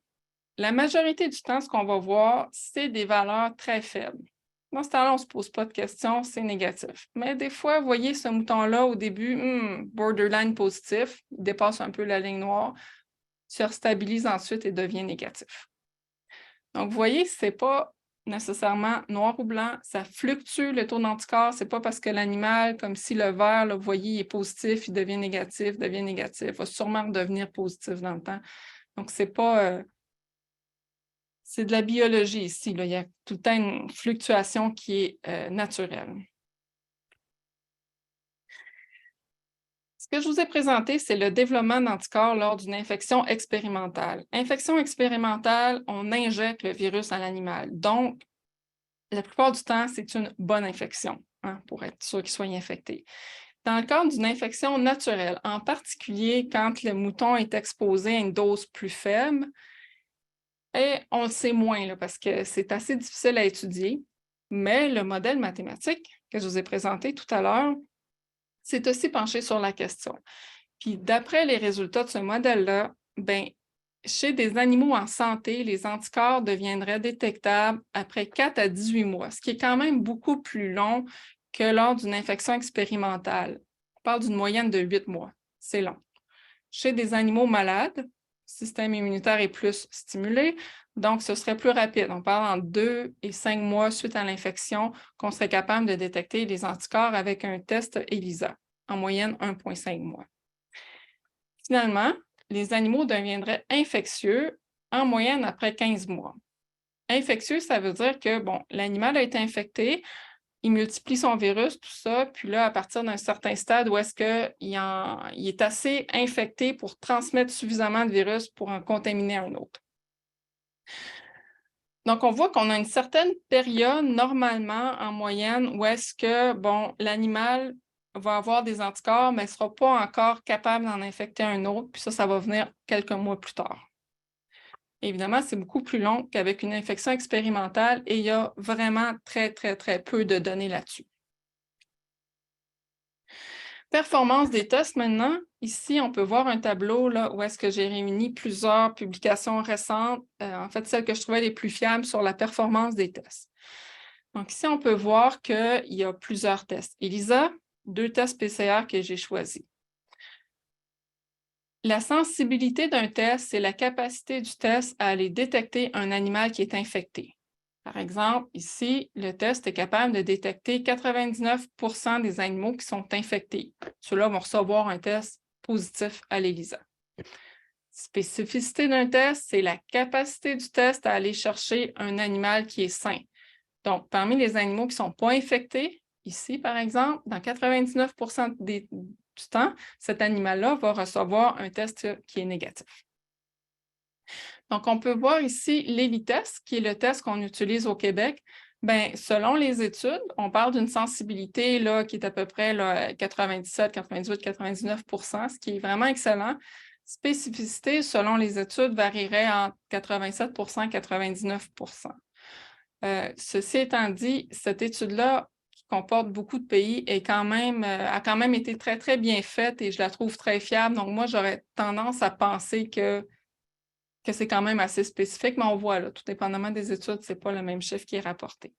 la majorité du temps, ce qu'on va voir, c'est des valeurs très faibles. Dans ce temps-là, on ne se pose pas de questions, c'est négatif. Mais des fois, vous voyez ce mouton-là, au début, borderline positif, il dépasse un peu la ligne noire, se restabilise ensuite et devient négatif. Donc, vous voyez, ce n'est pas nécessairement noir ou blanc, ça fluctue le taux d'anticorps. Ce n'est pas parce que l'animal, comme si le vert, là, vous voyez, il est positif, il devient négatif, il va sûrement redevenir positif dans le temps. Donc, c'est pas... c'est de la biologie ici. Là. Il y a tout le temps une fluctuation qui est naturelle. Ce que je vous ai présenté, c'est le développement d'anticorps lors d'une infection expérimentale. Infection expérimentale, on injecte le virus à l'animal. Donc, la plupart du temps, c'est une bonne infection pour être sûr qu'il soit infecté. Dans le cadre d'une infection naturelle, en particulier quand le mouton est exposé à une dose plus faible, et on le sait moins là, parce que c'est assez difficile à étudier, mais le modèle mathématique que je vous ai présenté tout à l'heure s'est aussi penché sur la question. Puis d'après les résultats de ce modèle-là, ben, chez des animaux en santé, les anticorps deviendraient détectables après 4 à 18 mois, ce qui est quand même beaucoup plus long que lors d'une infection expérimentale. On parle d'une moyenne de 8 mois. C'est long. Chez des animaux malades, le système immunitaire est plus stimulé, donc ce serait plus rapide. On parle en 2 et 5 mois suite à l'infection qu'on serait capable de détecter les anticorps avec un test ELISA, en moyenne 1,5 mois. Finalement, les animaux deviendraient infectieux en moyenne après 15 mois. Infectieux, ça veut dire que, bon, l'animal a été infecté, il multiplie son virus, tout ça, puis là, à partir d'un certain stade où est-ce qu'il est assez infecté pour transmettre suffisamment de virus pour en contaminer un autre. Donc, on voit qu'on a une certaine période, normalement, en moyenne, où est-ce que, bon, l'animal va avoir des anticorps, mais ne sera pas encore capable d'en infecter un autre, puis ça va venir quelques mois plus tard. Évidemment, c'est beaucoup plus long qu'avec une infection expérimentale et il y a vraiment très, très, très peu de données là-dessus. Performance des tests maintenant. Ici, on peut voir un tableau là, où est-ce que j'ai réuni plusieurs publications récentes, en fait, celles que je trouvais les plus fiables sur la performance des tests. Donc ici, on peut voir qu'il y a plusieurs tests. ELISA, 2 tests PCR que j'ai choisis. La sensibilité d'un test, c'est la capacité du test à aller détecter un animal qui est infecté. Par exemple, ici, le test est capable de détecter 99% des animaux qui sont infectés. Ceux-là vont recevoir un test positif à l'ELISA. Spécificité d'un test, c'est la capacité du test à aller chercher un animal qui est sain. Donc, parmi les animaux qui ne sont pas infectés, ici, par exemple, dans 99% du temps, cet animal-là va recevoir un test qui est négatif. Donc, on peut voir ici l'ELITest, qui est le test qu'on utilise au Québec. Bien, selon les études, on parle d'une sensibilité là, qui est à peu près là, 97, 98, 99%, ce qui est vraiment excellent. Spécificité, selon les études, varierait entre 87% et 99%. Ceci étant dit, cette étude-là, qui comporte beaucoup de pays, a quand même été très, très bien faite et je la trouve très fiable. Donc, moi, j'aurais tendance à penser que c'est quand même assez spécifique, mais on voit là, tout dépendamment des études, ce n'est pas le même chiffre qui est rapporté.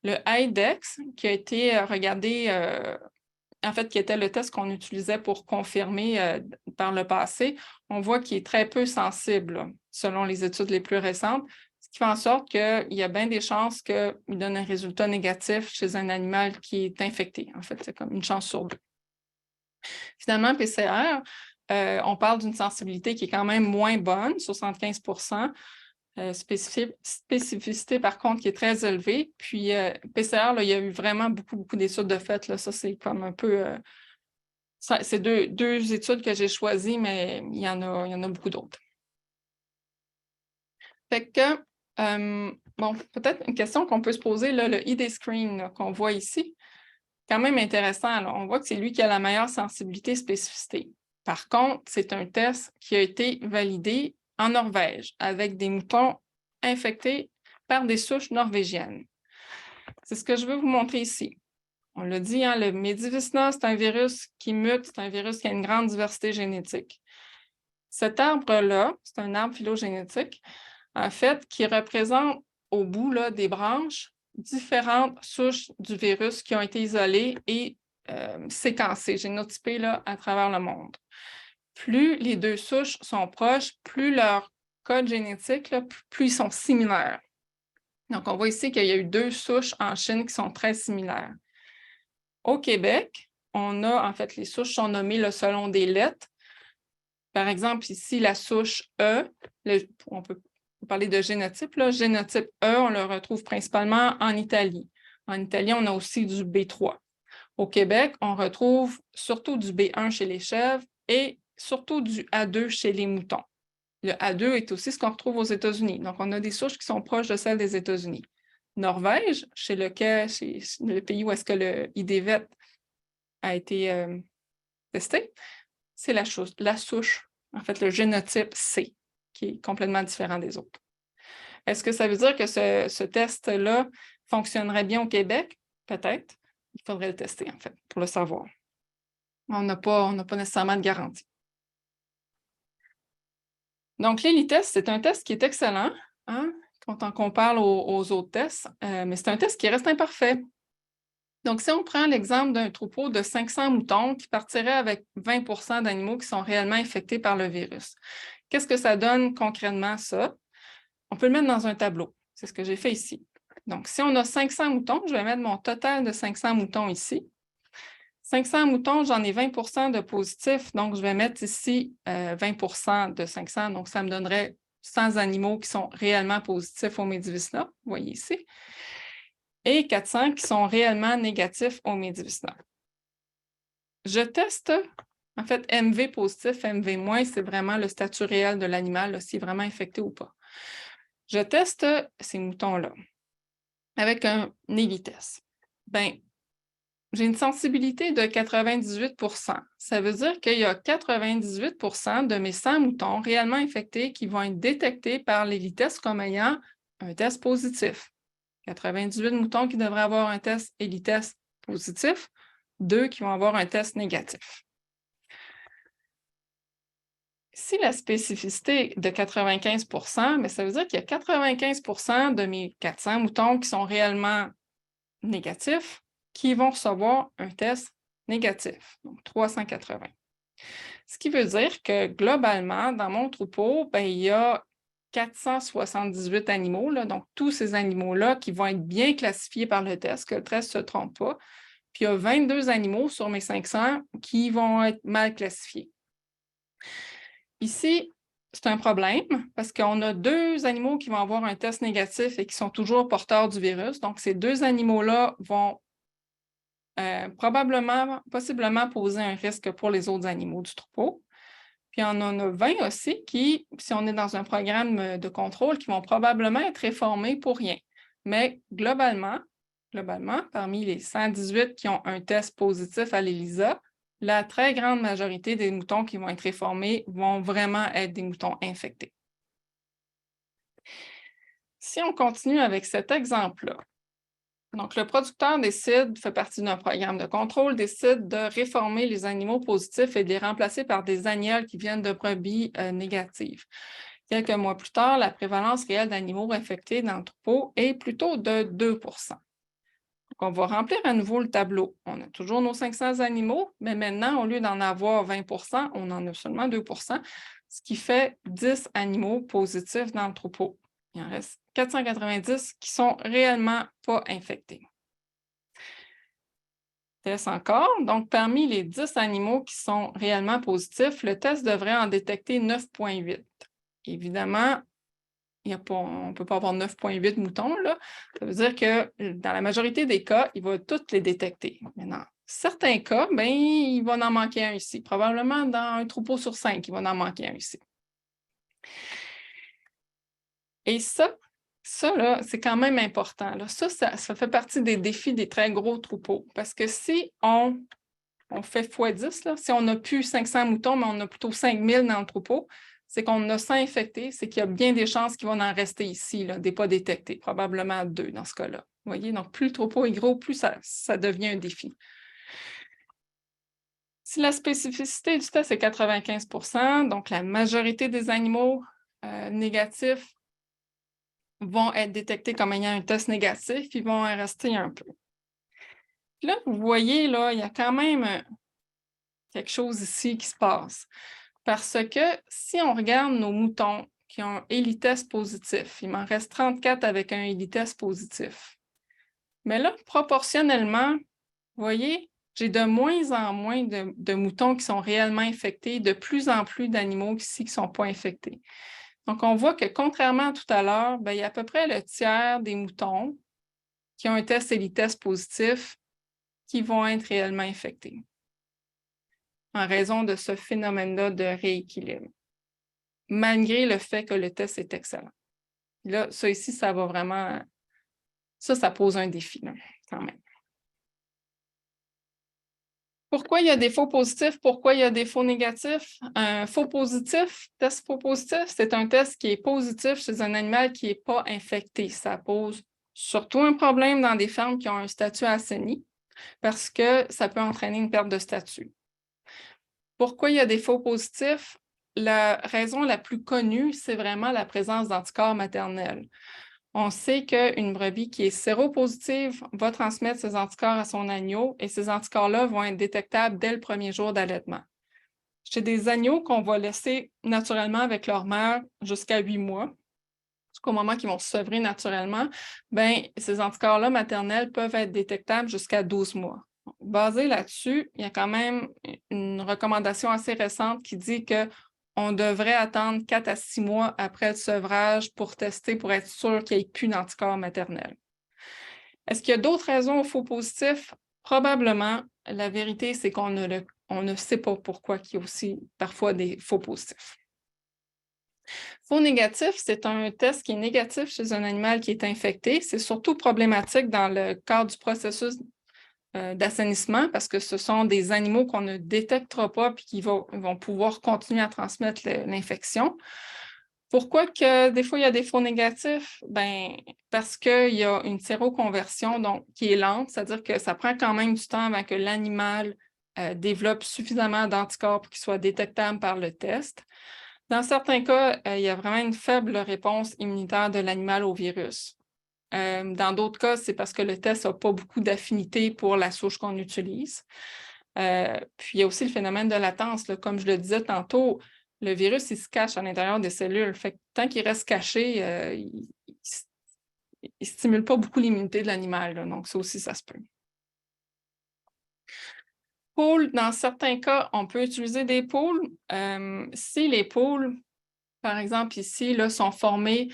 Le IDEX, qui a été regardé, en fait, qui était le test qu'on utilisait pour confirmer par le passé, on voit qu'il est très peu sensible, là, selon les études les plus récentes, ce qui fait en sorte qu'il y a bien des chances qu'il donne un résultat négatif chez un animal qui est infecté. En fait, c'est comme une chance sur 2. Finalement, PCR, on parle d'une sensibilité qui est quand même moins bonne, 75%. Spécificité, par contre, qui est très élevée. Puis, PCR, là, il y a eu vraiment beaucoup d'études de fait. Là. Ça, c'est comme un peu... c'est deux études que j'ai choisies, mais il y en a beaucoup d'autres. Fait que, bon, peut-être une question qu'on peut se poser, là, le ID Screen qu'on voit ici, quand même intéressant. Là. On voit que c'est lui qui a la meilleure sensibilité et spécificité. Par contre, c'est un test qui a été validé en Norvège avec des moutons infectés par des souches norvégiennes. C'est ce que je veux vous montrer ici. On l'a dit, hein, le Medivisna, c'est un virus qui mute, c'est un virus qui a une grande diversité génétique. Cet arbre-là, c'est un arbre phylogénétique, en fait, qui représente au bout là, des branches différentes souches du virus qui ont été isolées et séquencées, génotypées là, à travers le monde. Plus les 2 souches sont proches, plus leur code génétique, là, plus ils sont similaires. Donc, on voit ici qu'il y a eu 2 souches en Chine qui sont très similaires. Au Québec, on a, en fait, les souches sont nommées là, selon des lettres. Par exemple, ici, la souche E, on peut parler de génotype. Là. Génotype E, on le retrouve principalement en Italie. En Italie, on a aussi du B3. Au Québec, on retrouve surtout du B1 chez les chèvres et surtout du A2 chez les moutons. Le A2 est aussi ce qu'on retrouve aux États-Unis. Donc, on a des souches qui sont proches de celles des États-Unis. Norvège, chez le pays où est-ce que le IDVET a été testé, c'est la souche, en fait, le génotype C, qui est complètement différent des autres. Est-ce que ça veut dire que ce test-là fonctionnerait bien au Québec? Peut-être. Il faudrait le tester, en fait, pour le savoir. On n'a pas nécessairement de garantie. Donc, l'ELITest, c'est un test qui est excellent, hein, quand on compare aux autres tests, mais c'est un test qui reste imparfait. Donc, si on prend l'exemple d'un troupeau de 500 moutons qui partirait avec 20% d'animaux qui sont réellement infectés par le virus, qu'est-ce que ça donne concrètement, ça? On peut le mettre dans un tableau. C'est ce que j'ai fait ici. Donc, si on a 500 moutons, je vais mettre mon total de 500 moutons ici. 500 moutons, j'en ai 20% de positifs, donc je vais mettre ici 20% de 500, donc ça me donnerait 100 animaux qui sont réellement positifs au Medivisna, vous voyez ici, et 400 qui sont réellement négatifs au Medivisna. Je teste, en fait, MV positif, MV moins, c'est vraiment le statut réel de l'animal, s'il est vraiment infecté ou pas. Je teste ces moutons-là avec un ELITest. Bien, j'ai une sensibilité de 98 %. Ça veut dire qu'il y a 98 % de mes 100 moutons réellement infectés qui vont être détectés par l'ELITEST comme ayant un test positif. 98 moutons qui devraient avoir un test ELITEST positif, 2 qui vont avoir un test négatif. Si la spécificité est de 95 %, bien, ça veut dire qu'il y a 95 % de mes 400 moutons qui sont réellement négatifs qui vont recevoir un test négatif, donc 380. Ce qui veut dire que globalement, dans mon troupeau, bien, il y a 478 animaux, là, donc tous ces animaux-là qui vont être bien classifiés par le test, que le test ne se trompe pas. Puis il y a 22 animaux sur mes 500 qui vont être mal classifiés. Ici, c'est un problème parce qu'on a 2 animaux qui vont avoir un test négatif et qui sont toujours porteurs du virus. Donc, ces 2 animaux-là vont possiblement poser un risque pour les autres animaux du troupeau. Puis, on en a 20 aussi qui, si on est dans un programme de contrôle, qui vont probablement être réformés pour rien. Mais globalement, parmi les 118 qui ont un test positif à l'ELISA, la très grande majorité des moutons qui vont être réformés vont vraiment être des moutons infectés. Si on continue avec cet exemple-là, donc le producteur fait partie d'un programme de contrôle, décide de réformer les animaux positifs et de les remplacer par des agnelles qui viennent de brebis négatives. Quelques mois plus tard, la prévalence réelle d'animaux infectés dans le troupeau est plutôt de 2 %. Donc, on va remplir à nouveau le tableau. On a toujours nos 500 animaux, mais maintenant, au lieu d'en avoir 20 % on en a seulement 2 %, ce qui fait 10 animaux positifs dans le troupeau. Il en reste 490 qui sont réellement pas infectés. Test encore. Donc, parmi les 10 animaux qui sont réellement positifs, le test devrait en détecter 9,8. Évidemment, on ne peut pas avoir 9,8 moutons, là. Ça veut dire que dans la majorité des cas, il va toutes les détecter. Mais dans certains cas, bien, il va en manquer un ici. Probablement dans un troupeau sur 5, il va en manquer un ici. Et ça là, c'est quand même important. Là. Ça fait partie des défis des très gros troupeaux. Parce que si on fait x10, là, si on n'a plus 500 moutons, mais on a plutôt 5000 dans le troupeau, c'est qu'on a 100 infectés, c'est qu'il y a bien des chances qu'ils vont en rester ici, là, des pas détectés, probablement 2 dans ce cas-là. Vous voyez, donc plus le troupeau est gros, plus ça devient un défi. Si la spécificité du test est 95 %, donc la majorité des animaux négatifs vont être détectés comme ayant un test négatif, ils vont en rester un peu. Puis là, vous voyez, là, il y a quand même quelque chose ici qui se passe. Parce que si on regarde nos moutons qui ont un ELITEST positif, il m'en reste 34 avec un ELITEST positif. Mais là, proportionnellement, vous voyez, j'ai de moins en moins de moutons qui sont réellement infectés, de plus en plus d'animaux ici qui ne sont pas infectés. Donc, on voit que contrairement à tout à l'heure, il y a à peu près le tiers des moutons qui ont un test ELITEST positif qui vont être réellement infectés en raison de ce phénomène-là de rééquilibre, malgré le fait que le test est excellent. Là, ça ici, ça va vraiment... Ça pose un défi, là, quand même. Pourquoi il y a des faux positifs? Pourquoi il y a des faux négatifs? Un faux positif, test faux positif, c'est un test qui est positif chez un animal qui n'est pas infecté. Ça pose surtout un problème dans des fermes qui ont un statut assaini parce que ça peut entraîner une perte de statut. Pourquoi il y a des faux positifs? La raison la plus connue, c'est vraiment la présence d'anticorps maternels. On sait qu'une brebis qui est séropositive va transmettre ses anticorps à son agneau et ces anticorps-là vont être détectables dès le premier jour d'allaitement. Chez des agneaux qu'on va laisser naturellement avec leur mère jusqu'à 8 mois, jusqu'au moment qu'ils vont se sevrer naturellement, bien, ces anticorps-là maternels peuvent être détectables jusqu'à 12 mois. Basé là-dessus, il y a quand même une recommandation assez récente qui dit qu'on devrait attendre 4 à 6 mois après le sevrage pour tester, pour être sûr qu'il n'y ait plus d'anticorps maternels. Est-ce qu'il y a d'autres raisons aux faux positifs? Probablement. La vérité, c'est qu'on ne sait pas pourquoi il y a aussi parfois des faux positifs. Faux négatif, c'est un test qui est négatif chez un animal qui est infecté. C'est surtout problématique dans le cadre du processus d'assainissement parce que ce sont des animaux qu'on ne détectera pas et qui vont pouvoir continuer à transmettre l'infection. Pourquoi que des fois, il y a des faux négatifs? Ben, parce qu'il y a une séroconversion donc, qui est lente, c'est-à-dire que ça prend quand même du temps avant que l'animal développe suffisamment d'anticorps pour qu'ils soient détectables par le test. Dans certains cas, il y a vraiment une faible réponse immunitaire de l'animal au virus. Dans d'autres cas, c'est parce que le test n'a pas beaucoup d'affinité pour la souche qu'on utilise. Puis, il y a aussi le phénomène de latence. Là. Comme je le disais tantôt, le virus, il se cache à l'intérieur des cellules. Fait que tant qu'il reste caché, il ne stimule pas beaucoup l'immunité de l'animal. Donc, ça aussi, ça se peut. Poules, dans certains cas, on peut utiliser des poules. Si les poules, par exemple, ici, là, sont formées.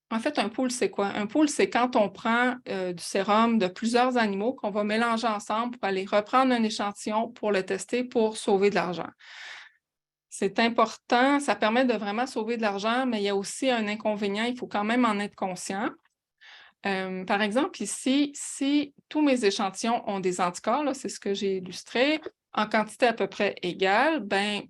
En fait, un pool, c'est quoi? Un pool, c'est quand on prend du sérum de plusieurs animaux qu'on va mélanger ensemble pour aller reprendre un échantillon pour le tester pour sauver de l'argent. C'est important, ça permet de vraiment sauver de l'argent, mais il y a aussi un inconvénient, il faut quand même en être conscient. Par exemple, ici, si tous mes échantillons ont des anticorps, c'est ce que j'ai illustré, en quantité à peu près égale, ben,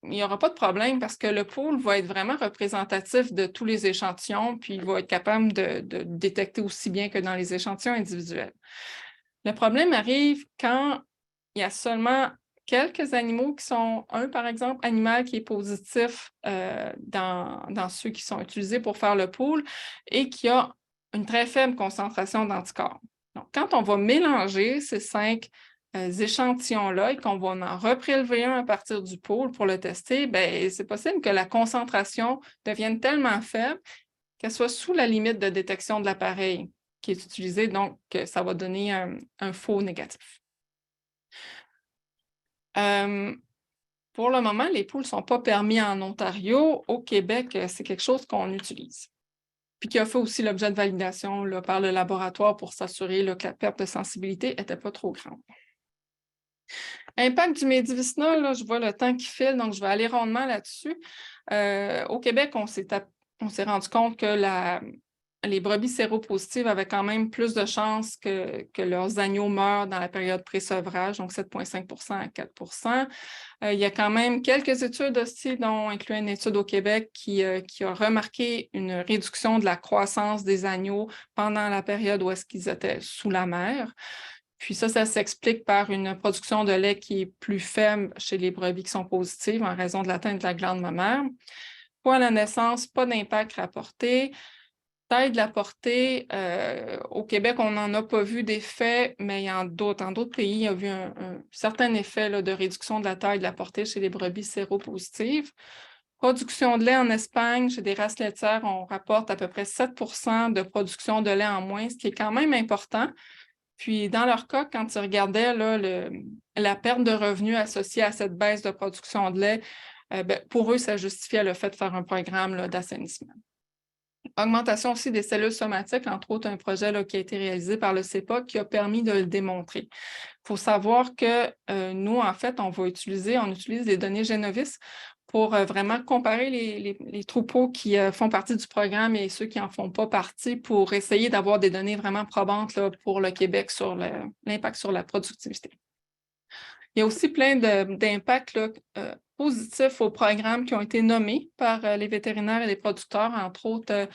il n'y aura pas de problème parce que le pool va être vraiment représentatif de tous les échantillons, puis il va être capable de détecter aussi bien que dans les échantillons individuels. Le problème arrive quand il y a seulement quelques animaux qui sont, par exemple, animal qui est positif dans ceux qui sont utilisés pour faire le pool et qui a une très faible concentration d'anticorps. Donc, quand on va mélanger ces 5 échantillons-là et qu'on va en reprélever un à partir du pool pour le tester, bien, c'est possible que la concentration devienne tellement faible qu'elle soit sous la limite de détection de l'appareil qui est utilisé, donc ça va donner un faux négatif. Pour le moment, les poules ne sont pas permis en Ontario. Au Québec, c'est quelque chose qu'on utilise. Puis qui a fait aussi l'objet de validation là, par le laboratoire pour s'assurer que la perte de sensibilité n'était pas trop grande. Impact du médivicinal, là, je vois le temps qui file, donc je vais aller rondement là-dessus. Au Québec, on s'est rendu compte que les brebis séropositives avaient quand même plus de chances que leurs agneaux meurent dans la période pré-sevrage, donc 7,5 à 4 il y a quand même quelques études aussi, dont inclut une étude au Québec qui a remarqué une réduction de la croissance des agneaux pendant la période où est-ce qu'ils étaient sous la mer. Puis ça s'explique par une production de lait qui est plus faible chez les brebis qui sont positives en raison de l'atteinte de la glande mammaire. Pour la naissance, pas d'impact rapporté. Taille de la portée, au Québec, on n'en a pas vu d'effet, mais dans d'autres pays, il y a vu un certain effet là, de réduction de la taille de la portée chez les brebis séropositives. Production de lait en Espagne, chez des races laitières, on rapporte à peu près 7 de production de lait en moins, ce qui est quand même important. Puis, dans leur cas, quand ils regardaient là, la perte de revenus associée à cette baisse de production de lait, pour eux, ça justifiait le fait de faire un programme d'assainissement. Augmentation aussi des cellules somatiques, entre autres un projet là, qui a été réalisé par le CEPA qui a permis de le démontrer. Il faut savoir que nous, en fait, on utilise les données Genovis pour vraiment comparer les troupeaux qui font partie du programme et ceux qui n'en font pas partie pour essayer d'avoir des données vraiment probantes là, pour le Québec sur l'impact sur la productivité. Il y a aussi plein d'impacts positifs aux programmes qui ont été nommés par les vétérinaires et les producteurs, entre autres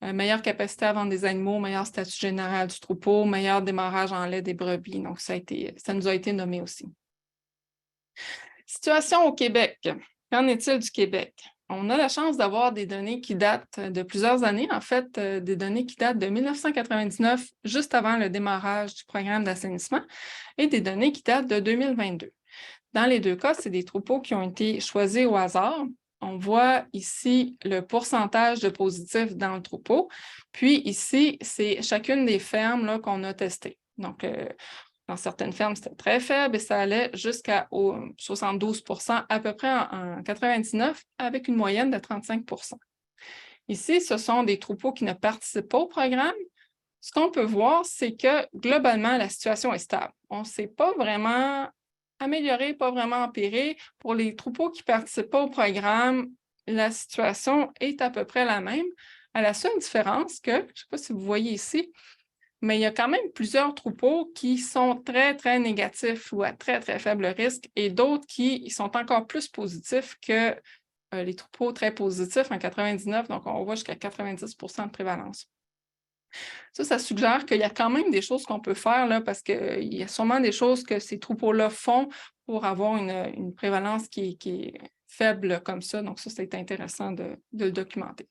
meilleure capacité à vendre des animaux, meilleur statut général du troupeau, meilleur démarrage en lait des brebis. Donc, ça nous a été nommé aussi. Situation au Québec. Qu'en est-il du Québec? On a la chance d'avoir des données qui datent de plusieurs années, en fait, des données qui datent de 1999, juste avant le démarrage du programme d'assainissement, et des données qui datent de 2022. Dans les deux cas, c'est des troupeaux qui ont été choisis au hasard. On voit ici le pourcentage de positifs dans le troupeau. Puis ici, c'est chacune des fermes qu'on a testées. Donc, dans certaines fermes, c'était très faible et ça allait jusqu'à 72 à peu près en 99, avec une moyenne de 35 Ici, ce sont des troupeaux qui ne participent pas au programme. Ce qu'on peut voir, c'est que globalement, la situation est stable. On ne s'est pas vraiment amélioré, pas vraiment empiré. Pour les troupeaux qui ne participent pas au programme, la situation est à peu près la même, à la seule différence que, je ne sais pas si vous voyez ici, Mais il y a quand même plusieurs troupeaux qui sont très, très négatifs ou à très, très faible risque et d'autres qui sont encore plus positifs que les troupeaux très positifs en 99, donc on voit jusqu'à 90 de prévalence. Ça suggère qu'il y a quand même des choses qu'on peut faire là, parce qu'il y a sûrement des choses que ces troupeaux-là font pour avoir une prévalence qui est faible comme ça. Donc ça, c'est intéressant de le documenter.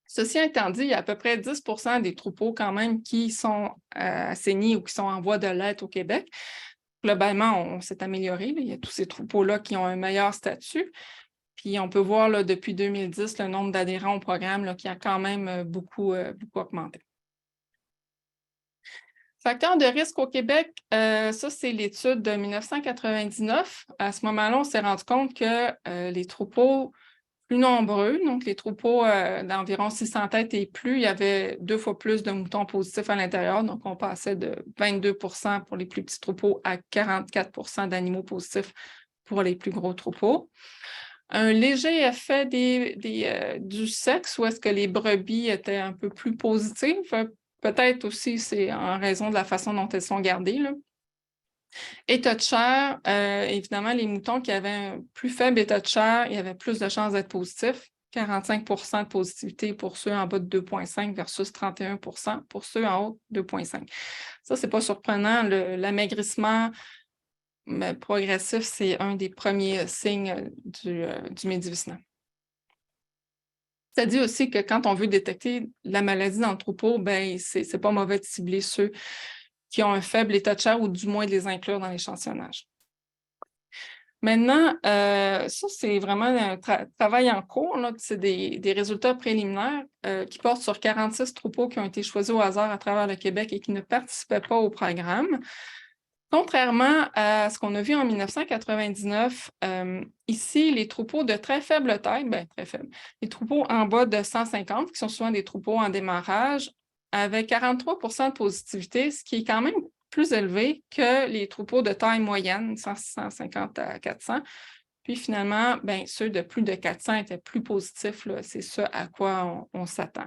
Ceci étant dit, il y a à peu près 10 des troupeaux quand même qui sont assainis ou qui sont en voie de l'être au Québec. Globalement, on s'est amélioré. Là. Il y a tous ces troupeaux-là qui ont un meilleur statut. Puis on peut voir là, depuis 2010 le nombre d'adhérents au programme là, qui a quand même beaucoup augmenté. Facteurs de risque au Québec, ça, c'est l'étude de 1999. À ce moment-là, on s'est rendu compte que les troupeaux plus nombreux, donc les troupeaux d'environ 600 têtes et plus, il y avait 2 fois plus de moutons positifs à l'intérieur. Donc, on passait de 22 pour les plus petits troupeaux à 44 d'animaux positifs pour les plus gros troupeaux. Un léger effet du sexe, où est-ce que les brebis étaient un peu plus positives. Peut-être aussi, c'est en raison de la façon dont elles sont gardées, là. État de chair, évidemment, les moutons qui avaient un plus faible état de chair, il y avait plus de chances d'être positifs. 45 de positivité pour ceux en bas de 2,5 versus 31 pour ceux en haut de 2,5. Ça, c'est pas surprenant. L'amaigrissement progressif, c'est un des premiers signes du médivicinat. Ça dit aussi que quand on veut détecter la maladie dans le troupeau, ben, c'est pas mauvais de cibler ceux qui ont un faible état de chair ou du moins de les inclure dans l'échantillonnage. Maintenant, ça, c'est vraiment un travail en cours. C'est des résultats préliminaires qui portent sur 46 troupeaux qui ont été choisis au hasard à travers le Québec et qui ne participaient pas au programme. Contrairement à ce qu'on a vu en 1999, ici, les troupeaux de très faible taille, bien très faibles, les troupeaux en bas de 150, qui sont souvent des troupeaux en démarrage, avaient 43 de positivité, ce qui est quand même plus élevé que les troupeaux de taille moyenne, 150 à 400. Puis finalement, bien, ceux de plus de 400 étaient plus positifs. C'est ce à quoi on s'attend.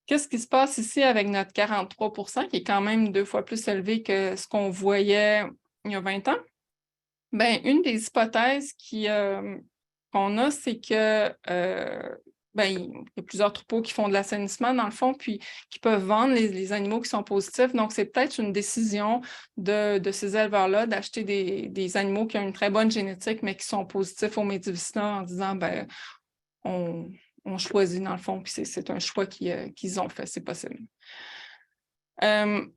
Qu'est-ce qui se passe ici avec notre 43 qui est quand même 2 fois plus élevé que ce qu'on voyait il y a 20 ans? Bien, une des hypothèses qu'on a, c'est que bien, il y a plusieurs troupeaux qui font de l'assainissement, dans le fond, puis qui peuvent vendre les animaux qui sont positifs. Donc, c'est peut-être une décision de ces éleveurs-là d'acheter des animaux qui ont une très bonne génétique, mais qui sont positifs au médivicinat en disant, bien, on choisit dans le fond, puis c'est un choix qu'ils ont fait, c'est possible.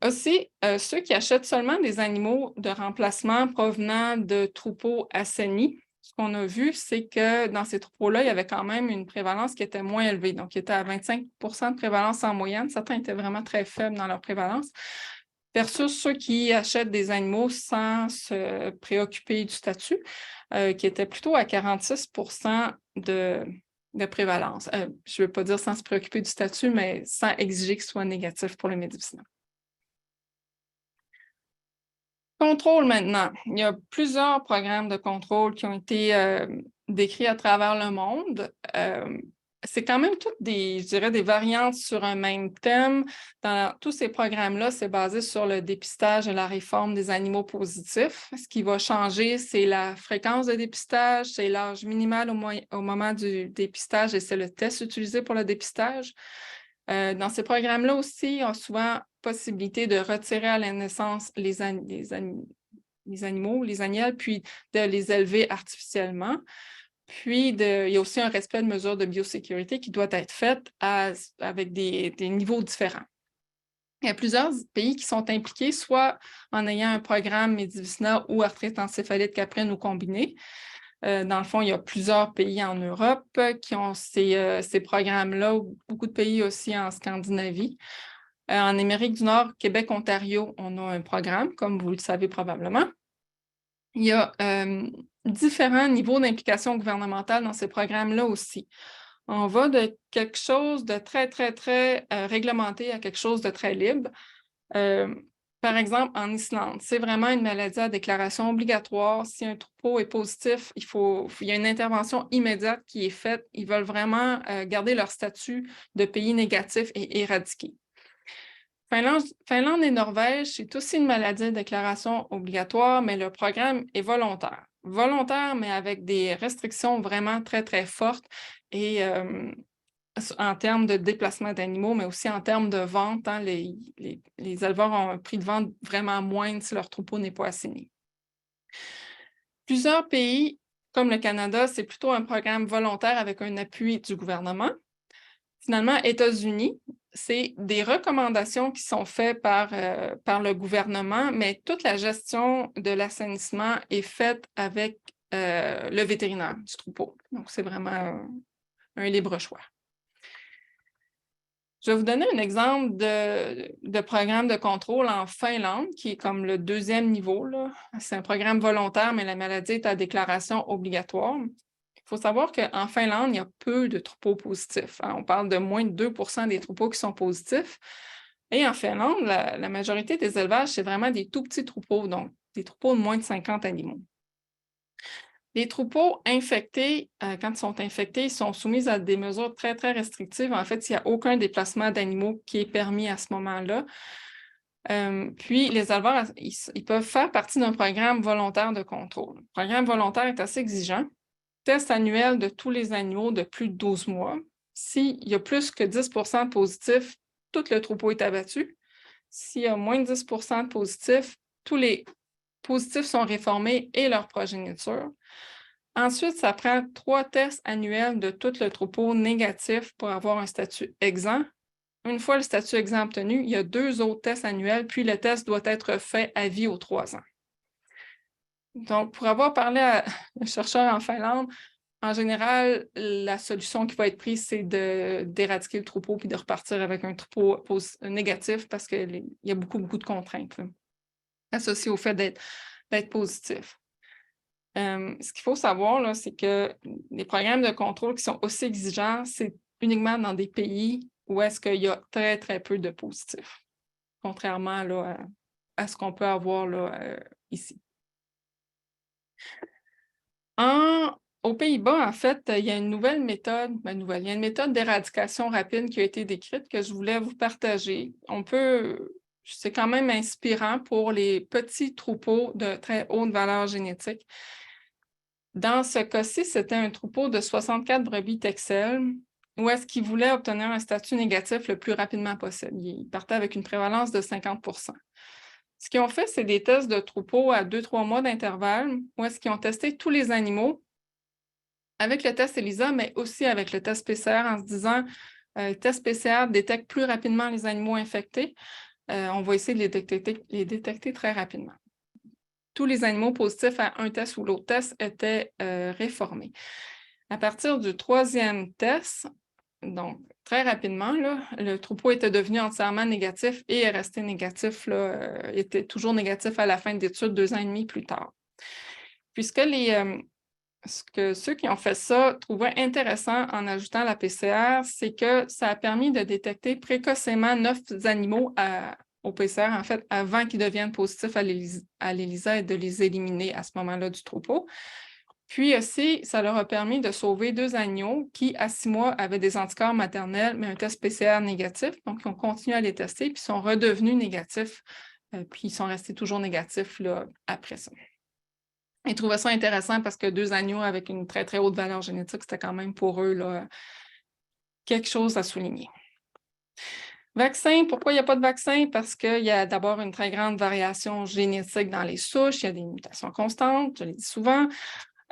Aussi, ceux qui achètent seulement des animaux de remplacement provenant de troupeaux assainis, ce qu'on a vu, c'est que dans ces troupeaux-là, il y avait quand même une prévalence qui était moins élevée. Donc, il était à 25 de prévalence en moyenne. Certains étaient vraiment très faibles dans leur prévalence. Versus ceux qui achètent des animaux sans se préoccuper du statut, qui étaient plutôt à 46 de prévalence. Je ne veux pas dire sans se préoccuper du statut, mais sans exiger qu'il soit négatif pour le médicinal. Contrôle maintenant. Il y a plusieurs programmes de contrôle qui ont été décrits à travers le monde. C'est quand même toutes je dirais, des variantes sur un même thème. Dans tous ces programmes-là, c'est basé sur le dépistage et la réforme des animaux positifs. Ce qui va changer, c'est la fréquence de dépistage, c'est l'âge minimal au moment du dépistage et c'est le test utilisé pour le dépistage. Dans ces programmes-là aussi, on a souvent possibilité de retirer à la naissance les animaux, les agnelles, puis de les élever artificiellement. Puis, il y a aussi un respect de mesures de biosécurité qui doit être fait avec des niveaux différents. Il y a plusieurs pays qui sont impliqués, soit en ayant un programme médivicinat ou arthrite encéphalite caprine ou combiné. Dans le fond, il y a plusieurs pays en Europe qui ont ces programmes-là, beaucoup de pays aussi en Scandinavie. En Amérique du Nord, Québec, Ontario, on a un programme, comme vous le savez probablement. Il y a différents niveaux d'implication gouvernementale dans ces programmes-là aussi. On va de quelque chose de très, très, très réglementé à quelque chose de très libre. Par exemple, en Islande, c'est vraiment une maladie à déclaration obligatoire. Si un troupeau est positif, il y a une intervention immédiate qui est faite. Ils veulent vraiment garder leur statut de pays négatif et éradiquer. Finlande et Norvège, c'est aussi une maladie de déclaration obligatoire, mais le programme est volontaire. Volontaire, mais avec des restrictions vraiment très, très fortes et en termes de déplacement d'animaux, mais aussi en termes de vente. Hein, les éleveurs ont un prix de vente vraiment moindre si leur troupeau n'est pas assigné. Plusieurs pays, comme le Canada, c'est plutôt un programme volontaire avec un appui du gouvernement. Finalement, États-Unis, c'est des recommandations qui sont faites par le gouvernement, mais toute la gestion de l'assainissement est faite avec le vétérinaire du troupeau. Donc, c'est vraiment un libre choix. Je vais vous donner un exemple de programme de contrôle en Finlande, qui est comme le deuxième niveau. C'est un programme volontaire, mais la maladie est à déclaration obligatoire. Il faut savoir qu'en Finlande, il y a peu de troupeaux positifs. Hein. On parle de moins de 2% des troupeaux qui sont positifs. Et en Finlande, la majorité des élevages, c'est vraiment des tout petits troupeaux, donc des troupeaux de moins de 50 animaux. Les troupeaux infectés, quand ils sont infectés, ils sont soumis à des mesures très, très restrictives. En fait, il n'y a aucun déplacement d'animaux qui est permis à ce moment-là. Puis, les éleveurs, ils peuvent faire partie d'un programme volontaire de contrôle. Le programme volontaire est assez exigeant. Test annuel de tous les animaux de plus de 12 mois. S'il y a plus que 10 de positifs, tout le troupeau est abattu. S'il y a moins de 10 de positifs, tous les positifs sont réformés et leur progéniture. Ensuite, ça prend 3 tests annuels de tout le troupeau négatif pour avoir un statut exempt. Une fois le statut exempt obtenu, il y a 2 autres tests annuels, puis le test doit être fait à vie aux 3 ans. Donc, pour avoir parlé à un chercheur en Finlande, en général, la solution qui va être prise, c'est d'éradiquer le troupeau puis de repartir avec un troupeau négatif parce qu'il y a beaucoup, beaucoup de contraintes associées au fait d'être positif. Ce qu'il faut savoir, c'est que les programmes de contrôle qui sont aussi exigeants, c'est uniquement dans des pays où est-ce qu'il y a très, très peu de positifs, contrairement là, à ce qu'on peut avoir là, ici. Aux Pays-Bas, en fait, il y a une nouvelle méthode, il y a une méthode d'éradication rapide qui a été décrite que je voulais vous partager. C'est quand même inspirant pour les petits troupeaux de très haute valeur génétique. Dans ce cas-ci, c'était un troupeau de 64 brebis Texel où est-ce qu'ils voulaient obtenir un statut négatif le plus rapidement possible. Ils partaient avec une prévalence de 50 %. Ce qu'ils ont fait, c'est des tests de troupeaux à 2-3 mois d'intervalle où est-ce qu'ils ont testé tous les animaux avec le test ELISA, mais aussi avec le test PCR en se disant le test PCR détecte plus rapidement les animaux infectés. On va essayer de les détecter très rapidement. Tous les animaux positifs à un test ou l'autre test étaient réformés. À partir du 3e test, donc très rapidement, là, le troupeau était devenu entièrement négatif et est resté négatif, était toujours négatif à la fin de l'étude 2 ans et demi plus tard. Puisque ce que ceux qui ont fait ça trouvaient intéressant en ajoutant la PCR, c'est que ça a permis de détecter précocement 9 animaux au PCR, en fait, avant qu'ils deviennent positifs à l'ELISA et de les éliminer à ce moment-là du troupeau. Puis aussi, ça leur a permis de sauver 2 agneaux qui, à 6 mois, avaient des anticorps maternels, mais un test PCR négatif. Donc, ils ont continué à les tester, puis ils sont redevenus négatifs, puis ils sont restés toujours négatifs là, après ça. Ils trouvaient ça intéressant parce que 2 agneaux avec une très, très haute valeur génétique, c'était quand même pour eux là, quelque chose à souligner. Vaccin, pourquoi il n'y a pas de vaccin? Parce qu'il y a d'abord une très grande variation génétique dans les souches, il y a des mutations constantes, je l'ai dit souvent.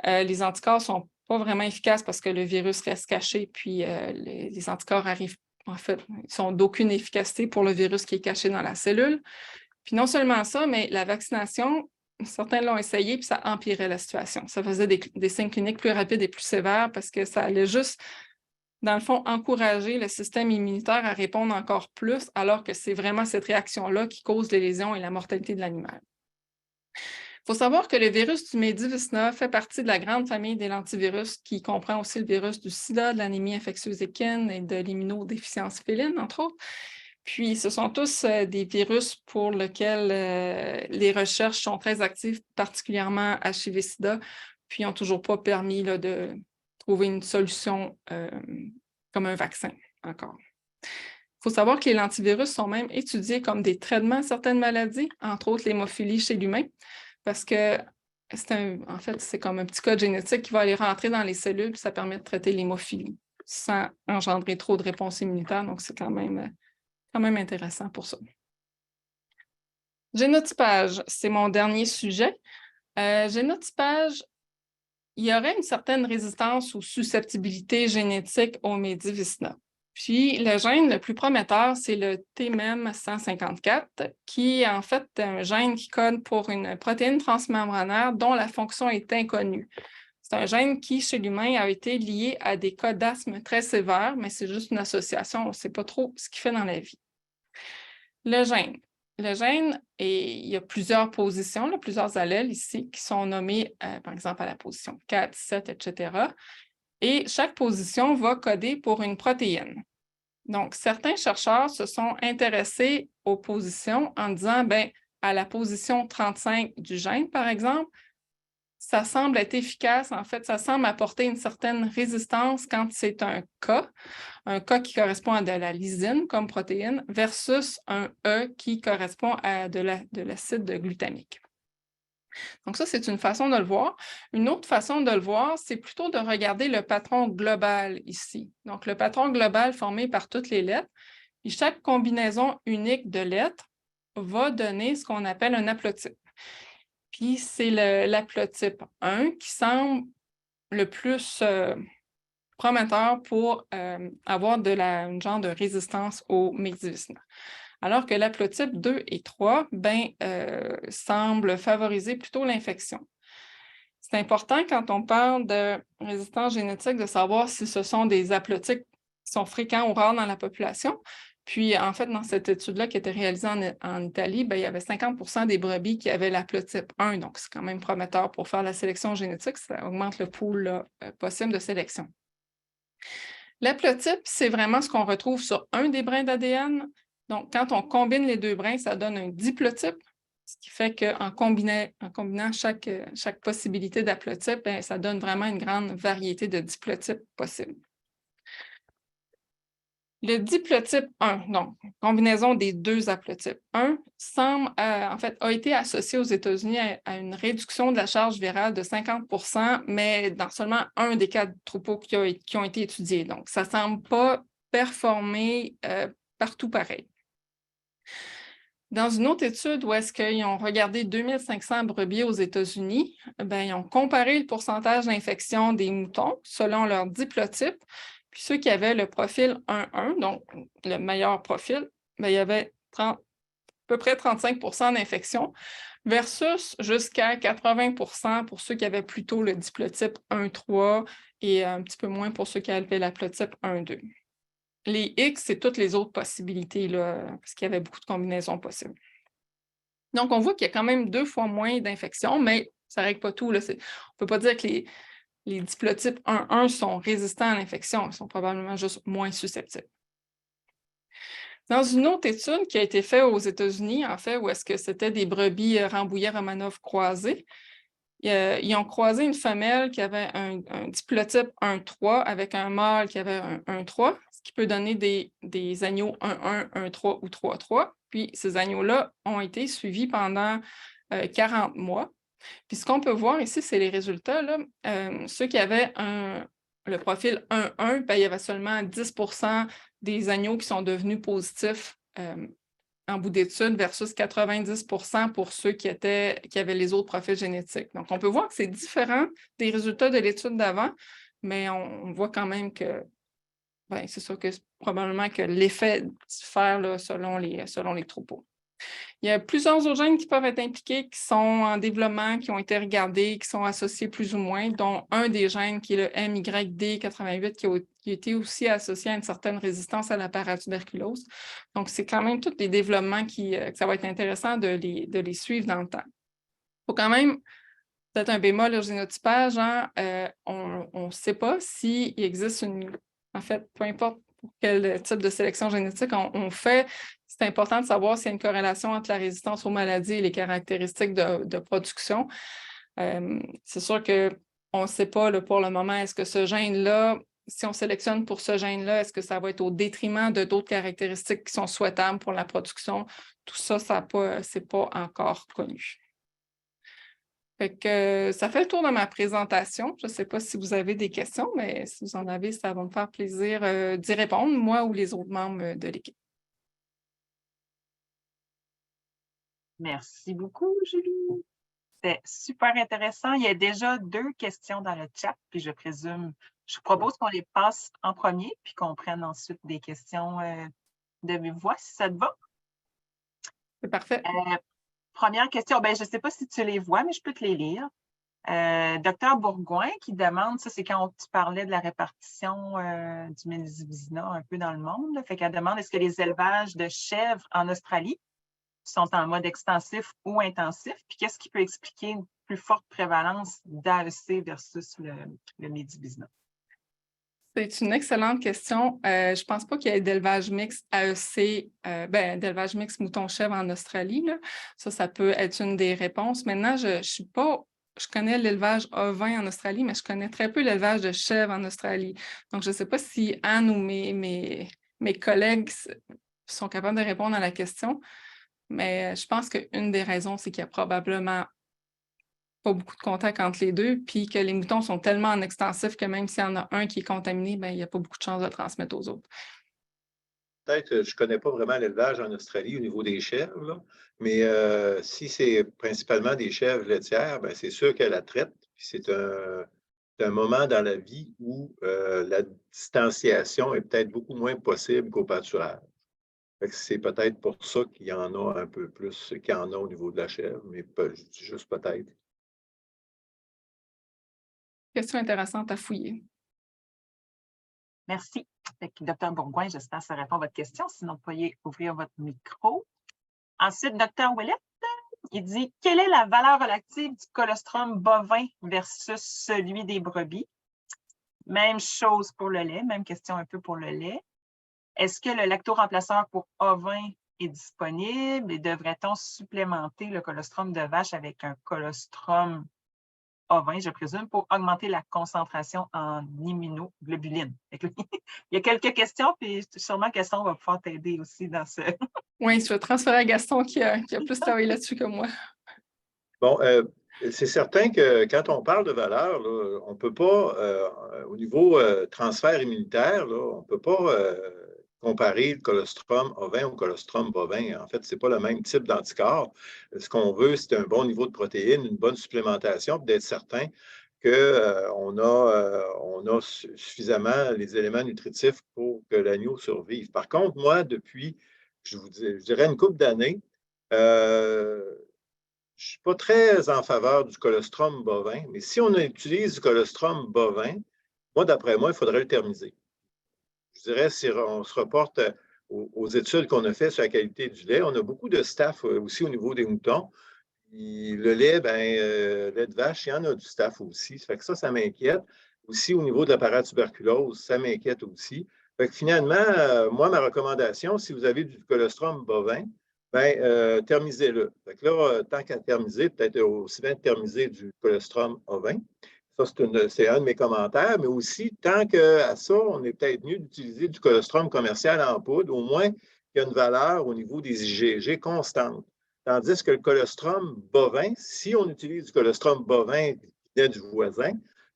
Les anticorps ne sont pas vraiment efficaces parce que le virus reste caché, puis les anticorps arrivent, en fait, ils sont d'aucune efficacité pour le virus qui est caché dans la cellule. Puis non seulement ça, mais la vaccination, certains l'ont essayé, puis ça empirait la situation. Ça faisait des signes cliniques plus rapides et plus sévères parce que ça allait juste, dans le fond, encourager le système immunitaire à répondre encore plus, alors que c'est vraiment cette réaction-là qui cause les lésions et la mortalité de l'animal. Il faut savoir que le virus du MEDI-19 fait partie de la grande famille des lentivirus qui comprend aussi le virus du sida, de l'anémie infectieuse équine et de l'immunodéficience féline, entre autres. Puis, ce sont tous des virus pour lesquels les recherches sont très actives, particulièrement HIV-Sida, puis n'ont toujours pas permis là, de trouver une solution comme un vaccin encore. faut savoir que les lentivirus sont même étudiés comme des traitements à certaines maladies, entre autres l'hémophilie chez l'humain, parce que en fait, c'est comme un petit code génétique qui va aller rentrer dans les cellules, puis ça permet de traiter l'hémophilie sans engendrer trop de réponses immunitaires. Donc, c'est quand même intéressant pour ça. Génotypage, c'est mon dernier sujet. Génotypage, il y aurait une certaine résistance ou susceptibilité génétique au Medivisna. Puis, le gène le plus prometteur, c'est le TMEM154, qui est en fait un gène qui code pour une protéine transmembranaire dont la fonction est inconnue. C'est un gène qui, chez l'humain, a été lié à des cas d'asthme très sévères, mais c'est juste une association, on ne sait pas trop ce qu'il fait dans la vie. Le gène. Le gène, il y a plusieurs positions, là, plusieurs allèles ici, qui sont nommés, par exemple, à la position 4, 7, etc. Et chaque position va coder pour une protéine. Donc, certains chercheurs se sont intéressés aux positions en disant, bien, à la position 35 du gène, par exemple, ça semble être efficace. En fait, ça semble apporter une certaine résistance quand c'est un K qui correspond à de la lysine comme protéine, versus un E qui correspond à de l'acide glutamique. Donc ça, c'est une façon de le voir. Une autre façon de le voir, c'est plutôt de regarder le patron global ici. Donc, le patron global formé par toutes les lettres. Et chaque combinaison unique de lettres va donner ce qu'on appelle un haplotype. Puis, c'est l'haplotype 1 qui semble le plus prometteur pour avoir une genre de résistance au Medivisna. Alors que l'haplotype 2 et 3 semblent favoriser plutôt l'infection. C'est important quand on parle de résistance génétique de savoir si ce sont des haplotypes qui sont fréquents ou rares dans la population. Puis, en fait, dans cette étude-là qui a été réalisée en Italie, il y avait 50% des brebis qui avaient l'haplotype 1, donc c'est quand même prometteur pour faire la sélection génétique, ça augmente le pool possible de sélection. L'haplotype, c'est vraiment ce qu'on retrouve sur un des brins d'ADN. Donc, quand on combine les deux brins, ça donne un diplotype, ce qui fait qu'en combinant chaque possibilité d'haplotype, ça donne vraiment une grande variété de diplotypes possibles. Le diplotype 1, donc combinaison des deux haplotypes 1, a été associé aux États-Unis à une réduction de la charge virale de 50%, mais dans seulement un des 4 troupeaux qui ont été étudiés. Donc, ça ne semble pas performer partout pareil. Dans une autre étude où est-ce qu'ils ont regardé 2500 brebis aux États-Unis, ils ont comparé le pourcentage d'infection des moutons selon leur diplotype. Puis ceux qui avaient le profil 1-1, donc le meilleur profil, il y avait à peu près 35% d'infection versus jusqu'à 80% pour ceux qui avaient plutôt le diplotype 1-3 et un petit peu moins pour ceux qui avaient l'haplotype 1-2. Les X, c'est toutes les autres possibilités, là, parce qu'il y avait beaucoup de combinaisons possibles. Donc, on voit qu'il y a quand même 2 fois moins d'infections, mais ça ne règle pas tout. Là. On ne peut pas dire que les diplotypes 1-1 sont résistants à l'infection, ils sont probablement juste moins susceptibles. Dans une autre étude qui a été faite aux États-Unis, en fait, où est-ce que c'était des brebis Rambouillet-Romanov croisées, ils ont croisé une femelle qui avait un diplotype 1-3 avec un mâle qui avait un 1-3, ce qui peut donner des agneaux 1-1, 1-3 ou 3-3. Puis ces agneaux-là ont été suivis pendant 40 mois. Puis ce qu'on peut voir ici, c'est les résultats. Là. Ceux qui avaient le profil 1-1, il y avait seulement 10% des agneaux qui sont devenus positifs en bout d'étude versus 90% pour ceux qui avaient les autres profils génétiques. Donc, on peut voir que c'est différent des résultats de l'étude d'avant, mais on voit quand même que c'est sûr que probablement que l'effet diffère là, selon les troupeaux. Il y a plusieurs autres gènes qui peuvent être impliqués, qui sont en développement, qui ont été regardés, qui sont associés plus ou moins, dont un des gènes qui est le MYD88, qui a été aussi associé à une certaine résistance à la paratuberculose. Donc, c'est quand même tous les développements que ça va être intéressant de les suivre dans le temps. Il faut quand même, peut-être un bémol au génotypage, on ne sait pas s'il existe en fait, peu importe quel type de sélection génétique on fait, c'est important de savoir s'il y a une corrélation entre la résistance aux maladies et les caractéristiques de production. C'est sûr qu'on ne sait pas là, pour le moment, est-ce que ce gène-là si on sélectionne pour ce gène-là, est-ce que ça va être au détriment de d'autres caractéristiques qui sont souhaitables pour la production? Tout ça, c'est pas encore connu. Fait que ça fait le tour de ma présentation. Je ne sais pas si vous avez des questions, mais si vous en avez, ça va me faire plaisir d'y répondre, moi ou les autres membres de l'équipe.
Merci beaucoup, Julie. C'est super intéressant. Il y a déjà 2 questions dans le chat, puis je vous propose qu'on les passe en premier, puis qu'on prenne ensuite des questions de vive voix, si ça te va.
C'est parfait.
Première question, je ne sais pas si tu les vois, mais je peux te les lire. Docteur Bourgoin qui demande, ça c'est quand tu parlais de la répartition du Médivizina un peu dans le monde, fait qu'elle demande est-ce que les élevages de chèvres en Australie sont en mode extensif ou intensif, puis qu'est-ce qui peut expliquer une plus forte prévalence d'AEC versus le Médivizina?
C'est une excellente question. Je ne pense pas qu'il y ait d'élevage mixte AEC, d'élevage mixte mouton-chèvre en Australie, là. Ça peut être une des réponses. Maintenant, je connais l'élevage ovin en Australie, mais je connais très peu l'élevage de chèvres en Australie. Donc, je ne sais pas si Anne ou mes collègues sont capables de répondre à la question, mais je pense qu'une des raisons, c'est qu'il y a probablement pas beaucoup de contact entre les deux, puis que les moutons sont tellement en extensif que même s'il y en a un qui est contaminé, il n'y a pas beaucoup de chances de le transmettre aux autres.
Peut-être que je ne connais pas vraiment l'élevage en Australie au niveau des chèvres, là, mais si c'est principalement des chèvres laitières, c'est sûr qu'elle la traite. C'est un moment dans la vie où la distanciation est peut-être beaucoup moins possible qu'au pâturage. C'est peut-être pour ça qu'il y en a un peu plus qu'il y en a au niveau de la chèvre, mais je dis juste peut-être.
Question intéressante à fouiller.
Merci. Docteur Bourgoin, j'espère que ça répond à votre question. Sinon, vous pourriez ouvrir votre micro. Ensuite, Docteur Ouellet, il dit quelle est la valeur relative du colostrum bovin versus celui des brebis? Même chose pour le lait, même question un peu pour le lait. Est-ce que le lactoremplaceur pour ovin est disponible et devrait-on supplémenter le colostrum de vache avec un colostrum ovin, je présume, pour augmenter la concentration en immunoglobuline? Il y a quelques questions, puis sûrement Gaston va pouvoir t'aider aussi dans ce...
Oui, je vais transférer à Gaston qui a plus travaillé là-dessus que moi.
Bon, c'est certain que quand on parle de valeur, là, on ne peut pas, au niveau transfert immunitaire, là, on ne peut pas comparer le colostrum ovin au colostrum bovin. En fait, ce n'est pas le même type d'anticorps. Ce qu'on veut, c'est un bon niveau de protéines, une bonne supplémentation, puis d'être certain qu'on a suffisamment les éléments nutritifs pour que l'agneau survive. Par contre, moi, depuis, je dirais une couple d'années, je ne suis pas très en faveur du colostrum bovin, mais si on utilise du colostrum bovin, d'après moi, il faudrait le thermiser. Je dirais, si on se reporte aux études qu'on a faites sur la qualité du lait, on a beaucoup de staff aussi au niveau des moutons. Le lait, lait de vache, il y en a du staff aussi. Ça fait que ça m'inquiète. Aussi, au niveau de l'appareil tuberculose, ça m'inquiète aussi. Fait que finalement, moi, ma recommandation, si vous avez du colostrum bovin, thermisez-le. Fait que là, tant qu'à thermiser, peut-être aussi bien thermiser du colostrum ovin. Ça, c'est un de mes commentaires, mais aussi, tant qu'à ça, on est peut-être mieux d'utiliser du colostrum commercial en poudre, au moins qu'il y a une valeur au niveau des IgG constante. Tandis que le colostrum bovin, si on utilise du colostrum bovin qui vient du voisin,